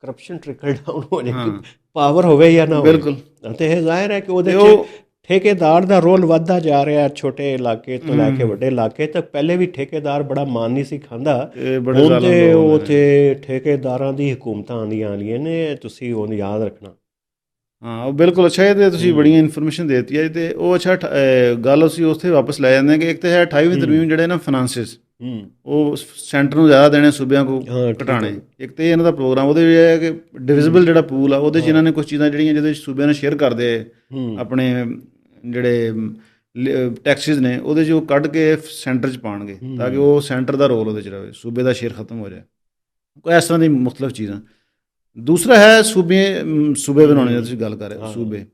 ਕਰਪਸ਼ਨ ਟ੍ਰਿਕਲ ਡਾਊਨ ਹੋ ਜਾਏਗੀ, ਪਾਵਰ ਹੋਵੇ ਜਾਂ ਨਾ ਹੋਵੇ। ਬਿਲਕੁਲ। ਅਤੇ ਇਹ ਜ਼ਾਹਿਰ ਹੈ ਕਿ ਉਹਦੇ 'ਚ ਠੇਕੇਦਾਰ ਦਾ ਰੋਲ ਵੱਧਦਾ ਜਾ ਰਿਹਾ, ਛੋਟੇ ਇਲਾਕੇ ਤੋਂ ਲੈ ਕੇ ਵੱਡੇ ਇਲਾਕੇ ਤੱਕ। ਪਹਿਲੇ ਵੀ ਠੇਕੇਦਾਰ ਬੜਾ ਮਾਨ ਨਹੀਂ ਸੀ ਖਾਂਦਾ, ਹੁਣ ਤੇ ਉੱਥੇ ਠੇਕੇਦਾਰਾਂ ਦੀ ਹਕੂਮਤਾਂ ਆਉਂਦੀਆਂ ਨੇ, ਤੁਸੀਂ ਉਹਨੂੰ ਯਾਦ ਰੱਖਣਾ। ਹਾਂ, ਉਹ ਬਿਲਕੁਲ ਅੱਛਾ। ਇਹ ਤਾਂ ਤੁਸੀਂ ਬੜੀਆਂ ਇਨਫੋਰਮੇਸ਼ਨ ਦੇ ਦਿੱਤੀ ਹੈ। ਅਤੇ ਉਹ ਅੱਛਾ ਗੱਲ ਅਸੀਂ ਉੱਥੇ ਵਾਪਸ ਲੈ ਜਾਂਦੇ ਹਾਂ ਕਿ ਇੱਕ ਤਾਂ ਹੈ 28ਵੀਂ ਤਰਮੀਮ ਜਿਹੜੇ ਨਾ ਫਾਈਨਾਂਸਿਸ, ਉਹ ਸੈਂਟਰ ਨੂੰ ਜ਼ਿਆਦਾ ਦੇਣੇ, ਸੂਬਿਆਂ ਕੋਲ ਘਟਾਉਣੇ। ਇੱਕ ਤਾਂ ਇਹਨਾਂ ਦਾ ਪ੍ਰੋਗਰਾਮ, ਉਹਦੇ ਵਿੱਚ ਇਹ ਹੈ ਕਿ ਡਿਵਿਜ਼ਬਲ ਜਿਹੜਾ ਪੂਲ ਆ, ਉਹਦੇ 'ਚ ਇਹਨਾਂ ਨੇ ਕੁਛ ਚੀਜ਼ਾਂ ਜਿਹੜੀਆਂ ਜਿਹਦੇ 'ਚ ਸੂਬਿਆਂ ਨਾਲ ਸ਼ੇਅਰ ਕਰਦੇ ਆਪਣੇ ਜਿਹੜੇ ਟੈਕਸਿਸ ਨੇ, ਉਹਦੇ 'ਚ ਉਹ ਕੱਢ ਕੇ ਸੈਂਟਰ 'ਚ ਪਾਉਣਗੇ, ਤਾਂ ਕਿ ਉਹ ਸੈਂਟਰ ਦਾ ਰੋਲ ਉਹਦੇ 'ਚ ਰਹੇ, ਸੂਬੇ ਦਾ ਸ਼ੇਅਰ ਖਤਮ ਹੋ ਜਾਏ। ਕੋਈ ਇਸ ਤਰ੍ਹਾਂ ਦੀ ਮੁਖਤਲਿਫ ਚੀਜ਼ਾਂ। ਦੂਸਰਾ ਹੈ ਸੂਬੇ ਬਣਾਉਣੇ ਦੀ ਤੁਸੀਂ ਗੱਲ ਕਰ ਰਹੇ ਹੋ, ਸੂਬੇ।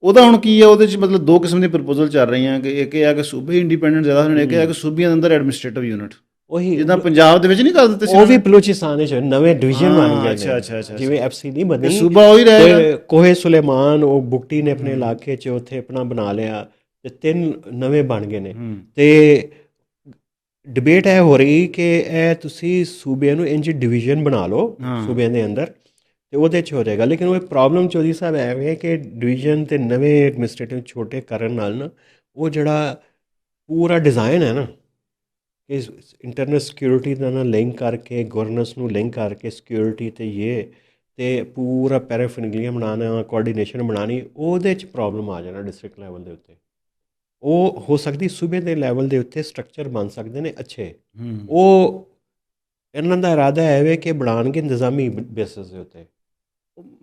ਉਹਦਾ ਹੁਣ ਕੀ ਹੈ, ਉਹਦੇ 'ਚ ਮਤਲਬ 2 ਕਿਸਮ ਦੀ ਪ੍ਰਪੋਜ਼ਲ ਚੱਲ ਰਹੀਆਂ ਕਿ ਇੱਕ ਇਹ ਹੈ ਕਿ ਸੂਬੇ ਇੰਡੀਪੈਂਡੈਂਟ ਜ਼ਿਆਦਾ ਹੋਣ, ਇੱਕ ਇਹ ਹੈ ਕਿ ਸੂਬਿਆਂ ਦੇ ਅੰਦਰ ਐਡਮਿਨਿਸਟ੍ਰੇਟਿਵ ਯੂਨਿਟ, ਉਹੀ ਜਿੱਦਾਂ ਪੰਜਾਬ ਦੇ ਵਿੱਚ ਨਹੀਂ ਕਰ ਦਿੱਤੇ ਸੀ, ਉਹ ਵੀ ਬਲੋਚਿਸਤਾਨ ਵਿੱਚ ਨਵੇਂ ਡਿਵੀਜ਼ਨ ਬਣ ਗਏ। ਅੱਛਾ, ਜਿਵੇਂ FC ਨਹੀਂ ਬਣੀ, ਸੂਬਾ ਉਹੀ ਰਹੇਗਾ। ਕੋਹੇ ਸੁਲੇਮਾਨ, ਉਹ ਬੁਗਟੀ ਨੇ ਆਪਣੇ ਇਲਾਕੇ 'ਚ ਉੱਥੇ ਆਪਣਾ ਬਣਾ ਲਿਆ, ਅਤੇ 3 ਨਵੇਂ ਬਣ ਗਏ ਨੇ। ਅਤੇ ਡਿਬੇਟ ਇਹ ਹੋ ਰਹੀ ਕਿ ਇਹ ਤੁਸੀਂ ਸੂਬਿਆਂ ਨੂੰ ਇੰਝ ਡਿਵੀਜ਼ਨ ਬਣਾ ਲਓ ਸੂਬਿਆਂ ਦੇ ਅੰਦਰ, ਅਤੇ ਉਹਦੇ 'ਚ ਹੋ ਜਾਏਗਾ। ਲੇਕਿਨ ਉਹ ਪ੍ਰੋਬਲਮ ਚੌਧਰੀ ਸਾਹਿਬ ਐਵੇਂ ਕਿ ਡਿਵੀਜ਼ਨ ਅਤੇ ਨਵੇਂ ਐਡਮਿਨਿਸਟ੍ਰੇਟਿਵ ਛੋਟੇ ਕਰਨ ਨਾਲ ਨਾ, ਉਹ ਜਿਹੜਾ ਪੂਰਾ ਡਿਜ਼ਾਇਨ ਹੈ ਨਾ, ਕਿ ਇੰਟਰਨਲ ਸਿਕਿਉਰਿਟੀ ਦਾ ਨਾਲ ਲਿੰਕ ਕਰਕੇ, ਗਵਰਨੈਂਸ ਨੂੰ ਲਿੰਕ ਕਰਕੇ, ਸਿਕਿਉਰਿਟੀ ਅਤੇ ਪੂਰਾ ਪੈਰਾਫਿਨਗਲੀਆ ਬਣਾਉਣਾ, ਕੋਆਰਡੀਨੇਸ਼ਨ ਬਣਾਉਣੀ, ਉਹਦੇ 'ਚ ਪ੍ਰੋਬਲਮ ਆ ਜਾਣਾ ਡਿਸਟ੍ਰਿਕਟ ਲੈਵਲ ਦੇ ਉੱਤੇ। ਉਹ ਹੋ ਸਕਦੀ ਸੂਬੇ ਦੇ ਲੈਵਲ ਦੇ ਉੱਤੇ ਸਟਰਕਚਰ ਬਣ ਸਕਦੇ ਨੇ ਅੱਛੇ। ਉਹ ਇਹਨਾਂ ਦਾ ਇਰਾਦਾ ਹੈ ਵੇ ਕਿ ਬਣਾਉਣਗੇ ਨਿਜ਼ਾਮੀ ਬੇਸਿਸ ਦੇ ਉੱਤੇ,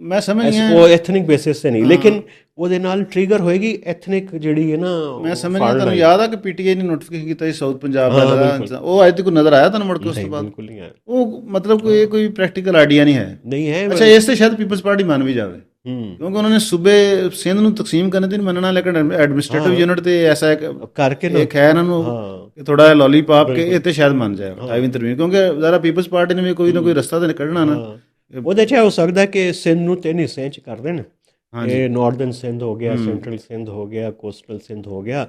ਮੈਂ ਸਮਝ ਗਿਆ, ਉਹ ਐਥਨਿਕ ਬੇਸਿਸ 'ਤੇ ਨਹੀਂ। ਲੇਕਿਨ ਉਹਦੇ ਨਾਲ ਟ੍ਰਿਗਰ ਹੋਏਗੀ ਐਥਨਿਕ ਜਿਹੜੀ ਹੈ ਨਾ। ਮੈਂ ਸਮਝ ਗਿਆ। ਤੁਹਾਨੂੰ ਯਾਦ ਆ ਕਿ PTI ਨੇ ਨੋਟੀਫਿਕੇਸ਼ਨ ਕੀਤਾ ਸੀ ਸਾਊਥ ਪੰਜਾਬ ਦਾ, ਉਹ ਅੱਜ ਤੱਕ ਨਜ਼ਰ ਆਇਆ ਤੁਹਾਨੂੰ ਮੁੜ ਕੇ ਉਸ ਤੋਂ ਬਾਅਦ? ਬਿਲਕੁਲ ਨਹੀਂ ਆਇਆ। ਉਹ ਮਤਲਬ ਕੋਈ ਪ੍ਰੈਕਟੀਕਲ ਆਈਡੀਆ ਨਹੀਂ ਹੈ। ਨਹੀਂ ਹੈ। ਅੱਛਾ, ਇਸ 'ਤੇ ਸ਼ਾਇਦ ਪੀਪਲਸ ਪਾਰਟੀ ਮੰਨ ਵੀ ਜਾਵੇ। ਕਿਉਂਕਿ ਉਹਨਾਂ ਨੇ ਸੂਬੇ ਸਿੰਧ ਨੂੰ ਤਕਸੀਮ ਕਰਨ ਤੇ ਨਹੀਂ ਮੰਨਣਾ, ਲੇਕਿਨ ਐਡਮਿਨਿਸਟ੍ਰੇਟਿਵ ਯੂਨਿਟ ਤੇ ਐਸਾ ਕਰਕੇ ਨਾ ਇੱਕ ਹੈ ਇਹਨਾਂ ਨੂੰ ਕਿ ਥੋੜਾ ਜਿਹਾ ਲੋਲੀਪੌਪ ਕੇ ਇਹ ਤੇ ਸ਼ਾਇਦ ਮੰਨ ਜਾਏਗਾ 28ਵੀਂ ਤਰਮੀਮ, ਕਿਉਂਕਿ ਜ਼ਰਾ ਪੀਪਲਸ ਪਾਰਟੀ ਨੇ ਵੀ ਕੋਈ ਨਾ ਕੋਈ ਰਸਤਾ ਤਾਂ ਕੱਢਣਾ ਨਾ। ਉਹਦੇ 'ਚ ਹੋ ਸਕਦਾ ਕਿ ਸਿੰਧ ਨੂੰ 3 ਹਿੱਸਿਆਂ 'ਚ ਕਰ ਦੇਣ, ਇਹ ਨਾਰਦਰਨ ਸਿੰਧ ਹੋ ਗਿਆ, ਸੈਂਟਰਲ ਸਿੰਧ ਹੋ ਗਿਆ, ਕੋਸਟਲ ਸਿੰਧ ਹੋ ਗਿਆ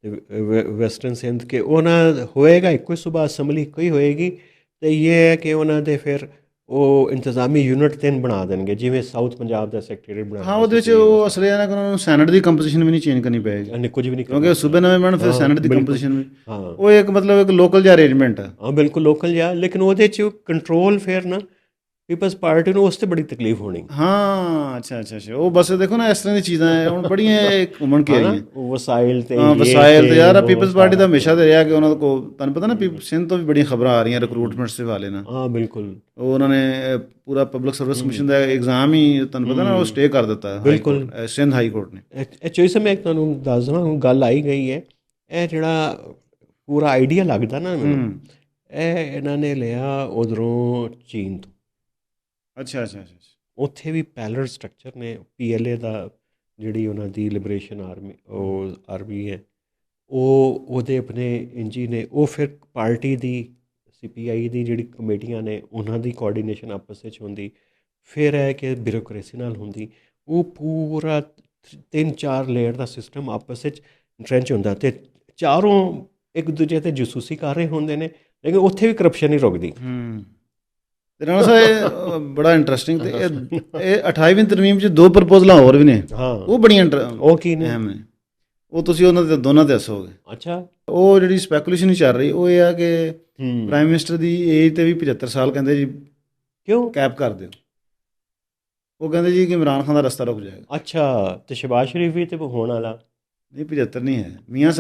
ਤੇ ਵੈਸਟਰਨ ਸਿੰਧ, ਕਿ ਉਹਨਾਂ ਹੋਏਗਾ ਇੱਕੋ ਹੀ ਸੂਬਾ, ਅਸੈਂਬਲੀ ਇੱਕੋ ਹੀ ਹੋਏਗੀ। ਅਤੇ ਇਹ ਹੈ ਕਿ ਉਹਨਾਂ ਦੇ ਫਿਰ ਉਹ ਇੰਤਜ਼ਾਮੀ ਯੂਨਿਟ 3 ਬਣਾ ਦੇਣਗੇ, ਜਿਵੇਂ ਸਾਊਥ ਪੰਜਾਬ ਦਾ ਸੈਕਟਰੀਏਟ ਬਣਾ। ਹਾਂ, ਉਹਦੇ 'ਚ ਉਹ ਅਸਲ ਇਹ ਨਾ ਕਿ ਉਹਨਾਂ ਨੂੰ ਸੈਨੇਟ ਦੀ ਕੰਪੋਜੀਸ਼ਨ ਵੀ ਨਹੀਂ ਚੇਂਜ ਕਰਨੀ ਪਏਗੀ, ਕੁਝ ਵੀ ਨਹੀਂ, ਕਿਉਂਕਿ ਸੂਬੇ ਨਵੇਂ ਬਣਨ ਫਿਰ ਸੈਨੇਟ ਦੀ ਕੰਪੋਜੀਸ਼ਨ ਵੀ ਹਾਂ ਉਹ ਇੱਕ ਮਤਲਬ ਇੱਕ ਲੋਕਲ ਜਿਹਾ ਅਰੇਂਜਮੈਂਟ ਆ। ਹਾਂ ਬਿਲਕੁਲ ਲੋਕਲ ਜਿਹਾ, ਲੇਕਿਨ ਉਹਦੇ 'ਚ ਕੰਟਰੋਲ ਫਿਰ ਨਾ ਪੀਪਲਸ ਪਾਰਟੀ ਨੂੰ ਉਸ 'ਤੇ ਬੜੀ ਤਕਲੀਫ ਹੋਣੀ। ਹਾਂ ਅੱਛਾ, ਉਹ ਬਸ ਦੇਖੋ ਨਾ ਇਸ ਤਰ੍ਹਾਂ ਦੀ ਚੀਜ਼ਾਂ ਹੈ ਹੁਣ ਬੜੀਆਂ ਘੁੰਮਣ ਕੇ ਆਈਆਂ, ਵਸਾਇਲ ਤੇ ਵਸਾਇਲ ਤੇ ਯਾਰ ਪੀਪਲਸ ਪਾਰਟੀ ਦਾ ਹਮੇਸ਼ਾ ਤੇ ਰਿਹਾ ਕਿ ਉਹਨਾਂ ਕੋਲ ਤੁਹਾਨੂੰ ਪਤਾ ਨਾ ਸਿੰਧ ਤੋਂ ਵੀ ਬੜੀਆਂ ਖਬਰਾਂ ਆ ਰਹੀਆਂ ਰਿਕਰੂਟਮੈਂਟਸ ਦੇ ਹਵਾਲੇ ਨਾਲ। ਹਾਂ ਬਿਲਕੁਲ, ਉਹ ਉਹਨਾਂ ਨੇ ਪੂਰਾ ਪਬਲਿਕ ਸਰਵਿਸ ਕਮਿਸ਼ਨ ਦਾ ਐਗਜ਼ਾਮ ਹੀ ਤੁਹਾਨੂੰ ਪਤਾ ਨਾ ਉਹ ਸਟੇ ਕਰ ਦਿੱਤਾ ਬਿਲਕੁਲ ਸਿੰਧ ਹਾਈ ਕੋਰਟ ਨੇ। ਐਕਚੁਅਲੀ ਮੈਂ ਤੁਹਾਨੂੰ ਦੱਸ ਦਵਾਂ, ਗੱਲ ਆਈ ਗਈ ਹੈ, ਇਹ ਜਿਹੜਾ ਪੂਰਾ ਆਈਡੀਆ ਲੱਗਦਾ ਨਾ ਮੈਨੂੰ, ਇਹ ਇਹਨਾਂ ਨੇ ਲਿਆ ਉਧਰੋਂ ਚੀਨ ਤੋਂ। ਅੱਛਾ ਉੱਥੇ ਵੀ ਪੈਰਲਲ ਸਟਰਕਚਰ ਨੇ, PLA ਦਾ ਜਿਹੜੀ ਉਹਨਾਂ ਦੀ ਲਿਬਰੇਸ਼ਨ ਆਰਮੀ, ਉਹ ਆਰਮੀ ਹੈ, ਉਹਦੇ ਆਪਣੇ ਇੰਜੀ ਨੇ, ਉਹ ਫਿਰ ਪਾਰਟੀ ਦੀ CPI ਦੀ ਜਿਹੜੀ ਕਮੇਟੀਆਂ ਨੇ ਉਹਨਾਂ ਦੀ ਕੋਆਰਡੀਨੇਸ਼ਨ ਆਪਸ ਵਿੱਚ ਹੁੰਦੀ, ਫਿਰ ਹੈ ਕਿ ਬਿਊਰੋਕਰੇਸੀ ਨਾਲ ਹੁੰਦੀ, ਉਹ ਪੂਰਾ 3-4 ਲੇਅਰ ਦਾ ਸਿਸਟਮ ਆਪਸ ਵਿੱਚ ਟ੍ਰੈਂਚ ਹੁੰਦਾ, ਅਤੇ ਚਾਰੋਂ ਇੱਕ ਦੂਜੇ 'ਤੇ ਜਸੂਸੀ ਕਰ ਰਹੇ ਹੁੰਦੇ ਨੇ, ਲੇਕਿਨ ਉੱਥੇ ਵੀ ਕਰਪਸ਼ਨ ਨਹੀਂ ਰੁਕਦੀ। ਤੇ ਰਾਣਾ ਸਾਹਿਬ ਬੜਾ ਇੰਟਰਸਟਿੰਗ, ਤੇ ਇਹ 28ਵੀਂ ਤਰਮੀਮ 'ਚ 2 ਪ੍ਰਪੋਜ਼ਲਾਂ ਹੋਰ ਵੀ ਨੇ, ਉਹ ਬੜੀਆਂ ਉਹ ਕੀ ਨੇ, ਉਹ ਤੁਸੀਂ ਉਹਨਾਂ ਦੇ ਦੋਨਾਂ ਤੇ ਦੱਸੋਗੇ। ਅੱਛਾ, ਉਹ ਜਿਹੜੀ ਸਪੈਕੂਲੇਸ਼ਨ ਹੀ ਚੱਲ ਰਹੀ ਉਹ ਇਹ ਆ ਕਿ ਪ੍ਰਾਈਮ ਮਿਨਿਸਟਰ ਦੀ ਏਜ ਤੇ ਵੀ 75 ਸਾਲ ਕਹਿੰਦੇ ਜੀ ਕਿਉਂ ਕੈਪ ਕਰ ਦਿਓ, ਉਹ ਕਹਿੰਦੇ ਜੀ ਕਿ ਇਮਰਾਨ ਖਾਨ ਦਾ ਰਸਤਾ ਰੁਕ ਜਾਏਗਾ। ਅੱਛਾ, ਤੇ ਸ਼ਹਿਬਾਜ਼ ਸ਼ਰੀਫ ਵੀ ਤੇ ਹੋਣ ਵਾਲਾ ਨਹੀਂ 75 ਨਹੀਂ ਹੈ, ਮੀਆਂ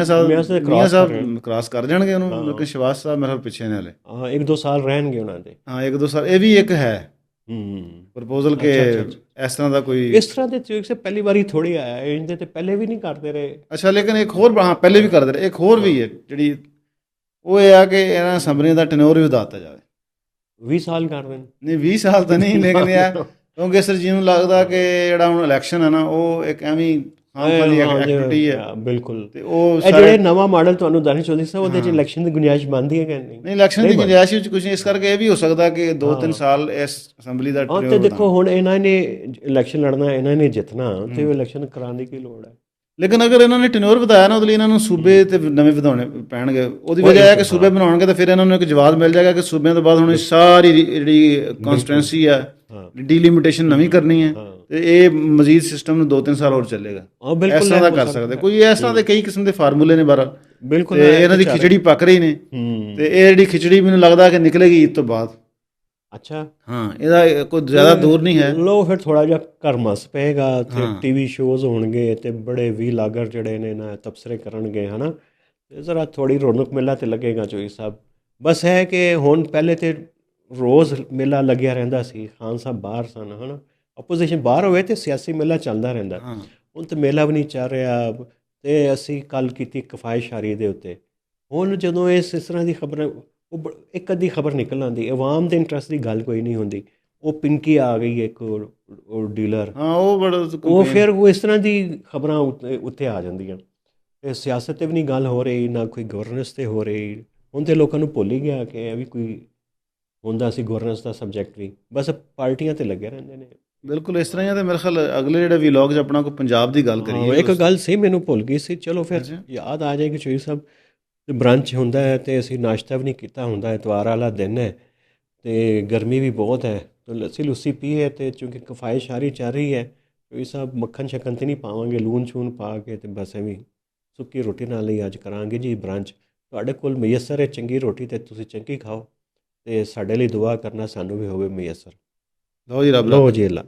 ਸਾਹਿਬ ਕ੍ਰਾਸ ਕਰ ਜਾਣਗੇ ਉਹਨੂੰ, ਲੇਕਿਨ ਸ਼ਹਿਬਾਜ਼ ਸਾਹਿਬ ਮੇਰੇ ਪਿੱਛੇ ਨੇ ਹਲੇ। ਹਾਂ 1-2 ਸਾਲ ਰਹਿਣਗੇ ਉਹਨਾਂ ਦੇ। ਹਾਂ 1-2 ਸਾਲ, ਇਹ ਵੀ ਇੱਕ ਹੈ ਪ੍ਰਪੋਜ਼ਲ ਕਿ ਇਸ ਤਰ੍ਹਾਂ ਦਾ ਕੋਈ, ਇਸ ਤਰ੍ਹਾਂ ਦੇ ਚੀਜ਼ ਪਹਿਲੀ ਵਾਰੀ ਥੋੜੀ ਆਇਆ, ਇਹਦੇ ਤੇ ਪਹਿਲੇ ਵੀ ਨਹੀਂ ਕਰਦੇ ਰਹੇ। ਅੱਛਾ, ਲੇਕਿਨ ਇੱਕ ਹੋਰ ਪਹਿਲੇ ਵੀ ਕਰਦੇ ਰਹੇ, ਇੱਕ ਹੋਰ ਵੀ ਹੈ ਜਿਹੜੀ ਉਹ ਇਹ ਆ ਕਿ ਇਹਨਾਂ ਅਸੈਂਬਲੀਆਂ ਦਾ ਟੈਨਿਓਰ ਵੀ ਵਧਾ ਦਿੱਤਾ ਜਾਵੇ। 20 ਸਾਲ ਕਰ ਦੇਣ, ਨਹੀਂ 20 ਸਾਲ ਤਾਂ ਨਹੀਂ, ਲੇਕਿਨ ਇਹ ਕਿਉਂਕਿ ਇਸ ਰਜੀਮ ਨੂੰ ਲੱਗਦਾ ਕਿ ਜਿਹੜਾ ਹੁਣ ਇਲੈਕਸ਼ਨ ਹੈ ਨਾ ਉਹ ਇੱਕ ਐਵੇਂ ਐਕਟੀਵਿਟੀ ਹੈ। ਬਿਲਕੁਲ, ਤੇ ਉਹ ਜਿਹੜੇ ਨਵਾਂ ਮਾਡਲ ਤੁਹਾਨੂੰ ਦੱਸਣਾ ਚਾਹੁੰਦੀ ਸੀ, ਉਹਦੇ 'ਚ ਇਲੈਕਸ਼ਨ ਦੀ ਗੁੰਜਾਇਸ਼ ਬਣਦੀ ਹੈ ਕਿ ਨਹੀਂ? ਇਲੈਕਸ਼ਨ ਦੀ ਗੁੰਜਾਇਸ਼ ਵਿੱਚ ਕੁਝ ਨਹੀਂ, ਇਸ ਕਰਕੇ ਇਹ ਵੀ ਹੋ ਸਕਦਾ ਕਿ 2-3 ਸਾਲ ਇਸ ਅਸੈਂਬਲੀ ਦਾ ਤੇ ਦੇਖੋ ਹੁਣ ਇਹਨਾਂ ਨੇ ਇਲੈਕਸ਼ਨ ਲੜਨਾ, ਇਹਨਾਂ ਨੇ ਜਿੱਤਣਾ, ਤੇ ਉਹ ਇਲੈਕਸ਼ਨ ਕਰਾਉਣ ਦੀ ਕੀ ਲੋੜ ਹੈ? ਲੇਕਿਨ ਅਗਰ ਇਹਨਾਂ ਨੇ ਟੈਨਿਓਰ ਵਧਾਇਆ ਨਾ, ਉਹਦੇ ਲਈ ਇਹਨਾਂ ਨੂੰ ਸੂਬੇ ਤੇ ਨਵੇਂ ਵਧਾਉਣੇ ਪੈਣਗੇ। ਉਹਦੀ ਵਜ੍ਹਾ ਹੈ ਕਿ ਸੂਬੇ ਬਣਾਉਣਗੇ ਤਾਂ ਫਿਰ ਇਹਨਾਂ ਨੂੰ ਇੱਕ ਜਵਾਬ ਮਿਲ ਜਾਏਗਾ ਕਿ ਸੂਬਿਆਂ ਤੋਂ ਬਾਅਦ ਹੁਣ ਸਾਰੀ ਜਿਹੜੀ ਕਨਸਟੀਟੂਐਂਸੀ ਹੈ ਡੀਲਿਮਿਟੇਸ਼ਨ ਨਵੀਂ ਕਰਨੀ ਹੈ, ਤੇ ਇਹ ਮਜ਼ੀਦ ਸਿਸਟਮ ਨੂੰ 2-3 ਸਾਲ ਹੋਰ ਚੱਲੇਗਾ। ਇਸ ਤਰ੍ਹਾਂ ਦਾ ਕਰ ਸਕਦੇ ਕੋਈ, ਇਸ ਤਰ੍ਹਾਂ ਦੇ ਕਈ ਕਿਸਮ ਦੇ ਫਾਰਮੂਲੇ ਨੇ ਬਾਹਰ। ਬਿਲਕੁਲ, ਇਹਨਾਂ ਦੀ ਖਿਚੜੀ ਪੱਕ ਰਹੀ ਨੇ, ਤੇ ਇਹ ਜਿਹੜੀ ਖਿਚੜੀ ਮੈਨੂੰ ਲੱਗਦਾ ਕਿ ਨਿਕਲੇਗੀ ਈਦ ਤੋਂ ਬਾਅਦ। ਅੱਛਾ, ਹਾਂ, ਇਹਦਾ ਕੋਈ ਜ਼ਿਆਦਾ ਦੂਰ ਨਹੀਂ ਹੈ। ਲੋ ਫਿਰ ਥੋੜਾ ਜਿਹਾ ਘਰਮਸ ਪਏਗਾ, ਤੇ TV ਸ਼ੋਜ਼ ਹੋਣਗੇ, ਤੇ ਬੜੇ ਵੀਲਾਗਰ ਜਿਹੜੇ ਨੇ ਨਾ ਤਬਸਰੇ ਕਰਨਗੇ, ਹੈ ਨਾ, ਤੇ ਜ਼ਰਾ ਥੋੜੀ ਰੌਣਕ ਮੇਲਾ ਤੇ ਲੱਗੇਗਾ ਚੋਈ ਸਾਹਿਬ। ਬਸ ਹੈ ਕਿ ਹੁਣ ਪਹਿਲੇ ਤੇ ਰੋਜ਼ ਮੇਲਾ ਲੱਗਿਆ ਰਹਿੰਦਾ ਸੀ, ਖਾਨ ਸਾਹਿਬ ਬਾਹਰ ਸਨ, ਹੈ ਨਾ, ਆਪੋਜੀਸ਼ਨ ਬਾਹਰ ਹੋਵੇ ਤੇ ਸਿਆਸੀ ਮੇਲਾ ਚੱਲਦਾ ਰਹਿੰਦਾ। ਹੁਣ ਤਾਂ ਮੇਲਾ ਵੀ ਨਹੀਂ ਚੱਲ ਰਿਹਾ। ਤੇ ਅਸੀਂ ਕੱਲ੍ਹ ਕੀਤੀ ਕਿਫਾਇਤਸ਼ਾਰੀ ਦੇ ਉੱਤੇ, ਹੁਣ ਜਦੋਂ ਇਸ ਤਰ੍ਹਾਂ ਦੀ ਖਬਰ, ਉਹ ਇੱਕ ਅੱਧੀ ਖਬਰ ਨਿਕਲ ਆਉਂਦੀ, ਆਵਾਮ ਦੇ ਇੰਟਰਸਟ ਦੀ ਗੱਲ ਕੋਈ ਨਹੀਂ ਹੁੰਦੀ। ਉਹ ਪਿੰਕੀ ਆ ਗਈ ਇੱਕ, ਉਹ ਡੀਲਰ, ਹਾਂ ਉਹ ਬੜਾ, ਉਹ ਫਿਰ ਉਹ ਇਸ ਤਰ੍ਹਾਂ ਦੀ ਖਬਰਾਂ ਉੱਤੇ ਆ ਜਾਂਦੀਆਂ। ਇਹ ਸਿਆਸਤ 'ਤੇ ਵੀ ਨਹੀਂ ਗੱਲ ਹੋ ਰਹੀ, ਨਾ ਕੋਈ ਗਵਰਨੈਂਸ 'ਤੇ ਹੋ ਰਹੀ। ਹੁਣ ਤਾਂ ਲੋਕਾਂ ਨੂੰ ਭੁੱਲ ਹੀ ਗਿਆ ਕਿ ਇਹ ਵੀ ਕੋਈ ਹੁੰਦਾ ਸੀ ਗਵਰਨੈਂਸ ਦਾ ਸਬਜੈਕਟ ਵੀ, ਬਸ ਪਾਰਟੀਆਂ 'ਤੇ ਲੱਗੇ ਰਹਿੰਦੇ ਨੇ। ਬਿਲਕੁਲ ਇਸ ਤਰ੍ਹਾਂ ਹੀ ਆ। ਤੇ ਮੇਰੇ ਖਿਆਲ ਅਗਲੇ ਜਿਹੜੇ ਵੀਲੌਗ 'ਚ ਆਪਣਾ ਕੋਈ ਪੰਜਾਬ ਦੀ ਗੱਲ ਕਰੀਏ। ਇੱਕ ਗੱਲ ਸੀ ਮੈਨੂੰ ਭੁੱਲ ਗਈ ਸੀ, ਚਲੋ ਫਿਰ ਯਾਦ ਆ ਜਾਏਗੀ। ਚੋਈ ਸਾਹਿਬ ਬ੍ਰੰਚ ਹੁੰਦਾ ਹੈ, ਅਤੇ ਅਸੀਂ ਨਾਸ਼ਤਾ ਵੀ ਨਹੀਂ ਕੀਤਾ ਹੁੰਦਾ, ਐਤਵਾਰ ਵਾਲਾ ਦਿਨ ਹੈ, ਅਤੇ ਗਰਮੀ ਵੀ ਬਹੁਤ ਹੈ, ਤਾਂ ਲੱਸੀ ਲੁੱਸੀ ਪੀਏ। ਅਤੇ ਚੂੰਕਿ ਕਿਫਾਇਤਸ਼ਾਰੀ ਚੱਲ ਰਹੀ ਹੈ, ਚੋਈ ਸਾਹਿਬ ਮੱਖਣ ਸ਼ੱਕਣ ਤਾਂ ਨਹੀਂ ਪਾਵਾਂਗੇ, ਲੂਣ ਛੂਣ ਪਾ ਕੇ, ਅਤੇ ਬਸ ਐਵੇਂ ਸੁੱਕੀ ਰੋਟੀ ਨਾਲ ਹੀ ਅੱਜ ਕਰਾਂਗੇ ਜੀ ਬ੍ਰੰਚ। ਤੁਹਾਡੇ ਕੋਲ ਮਯਸਰ ਹੈ ਚੰਗੀ ਰੋਟੀ, ਅਤੇ ਤੁਸੀਂ ਚੰਗੀ ਖਾਓ, ਅਤੇ ਸਾਡੇ ਲਈ ਦੁਆ ਕਰਨਾ, ਸਾਨੂੰ ਵੀ ਹੋਵੇ ਮਯਸਰ। ਲਓ ਜੀ, ਰੱਬ ਲਓ ਜੀ ਅੱਲਾ।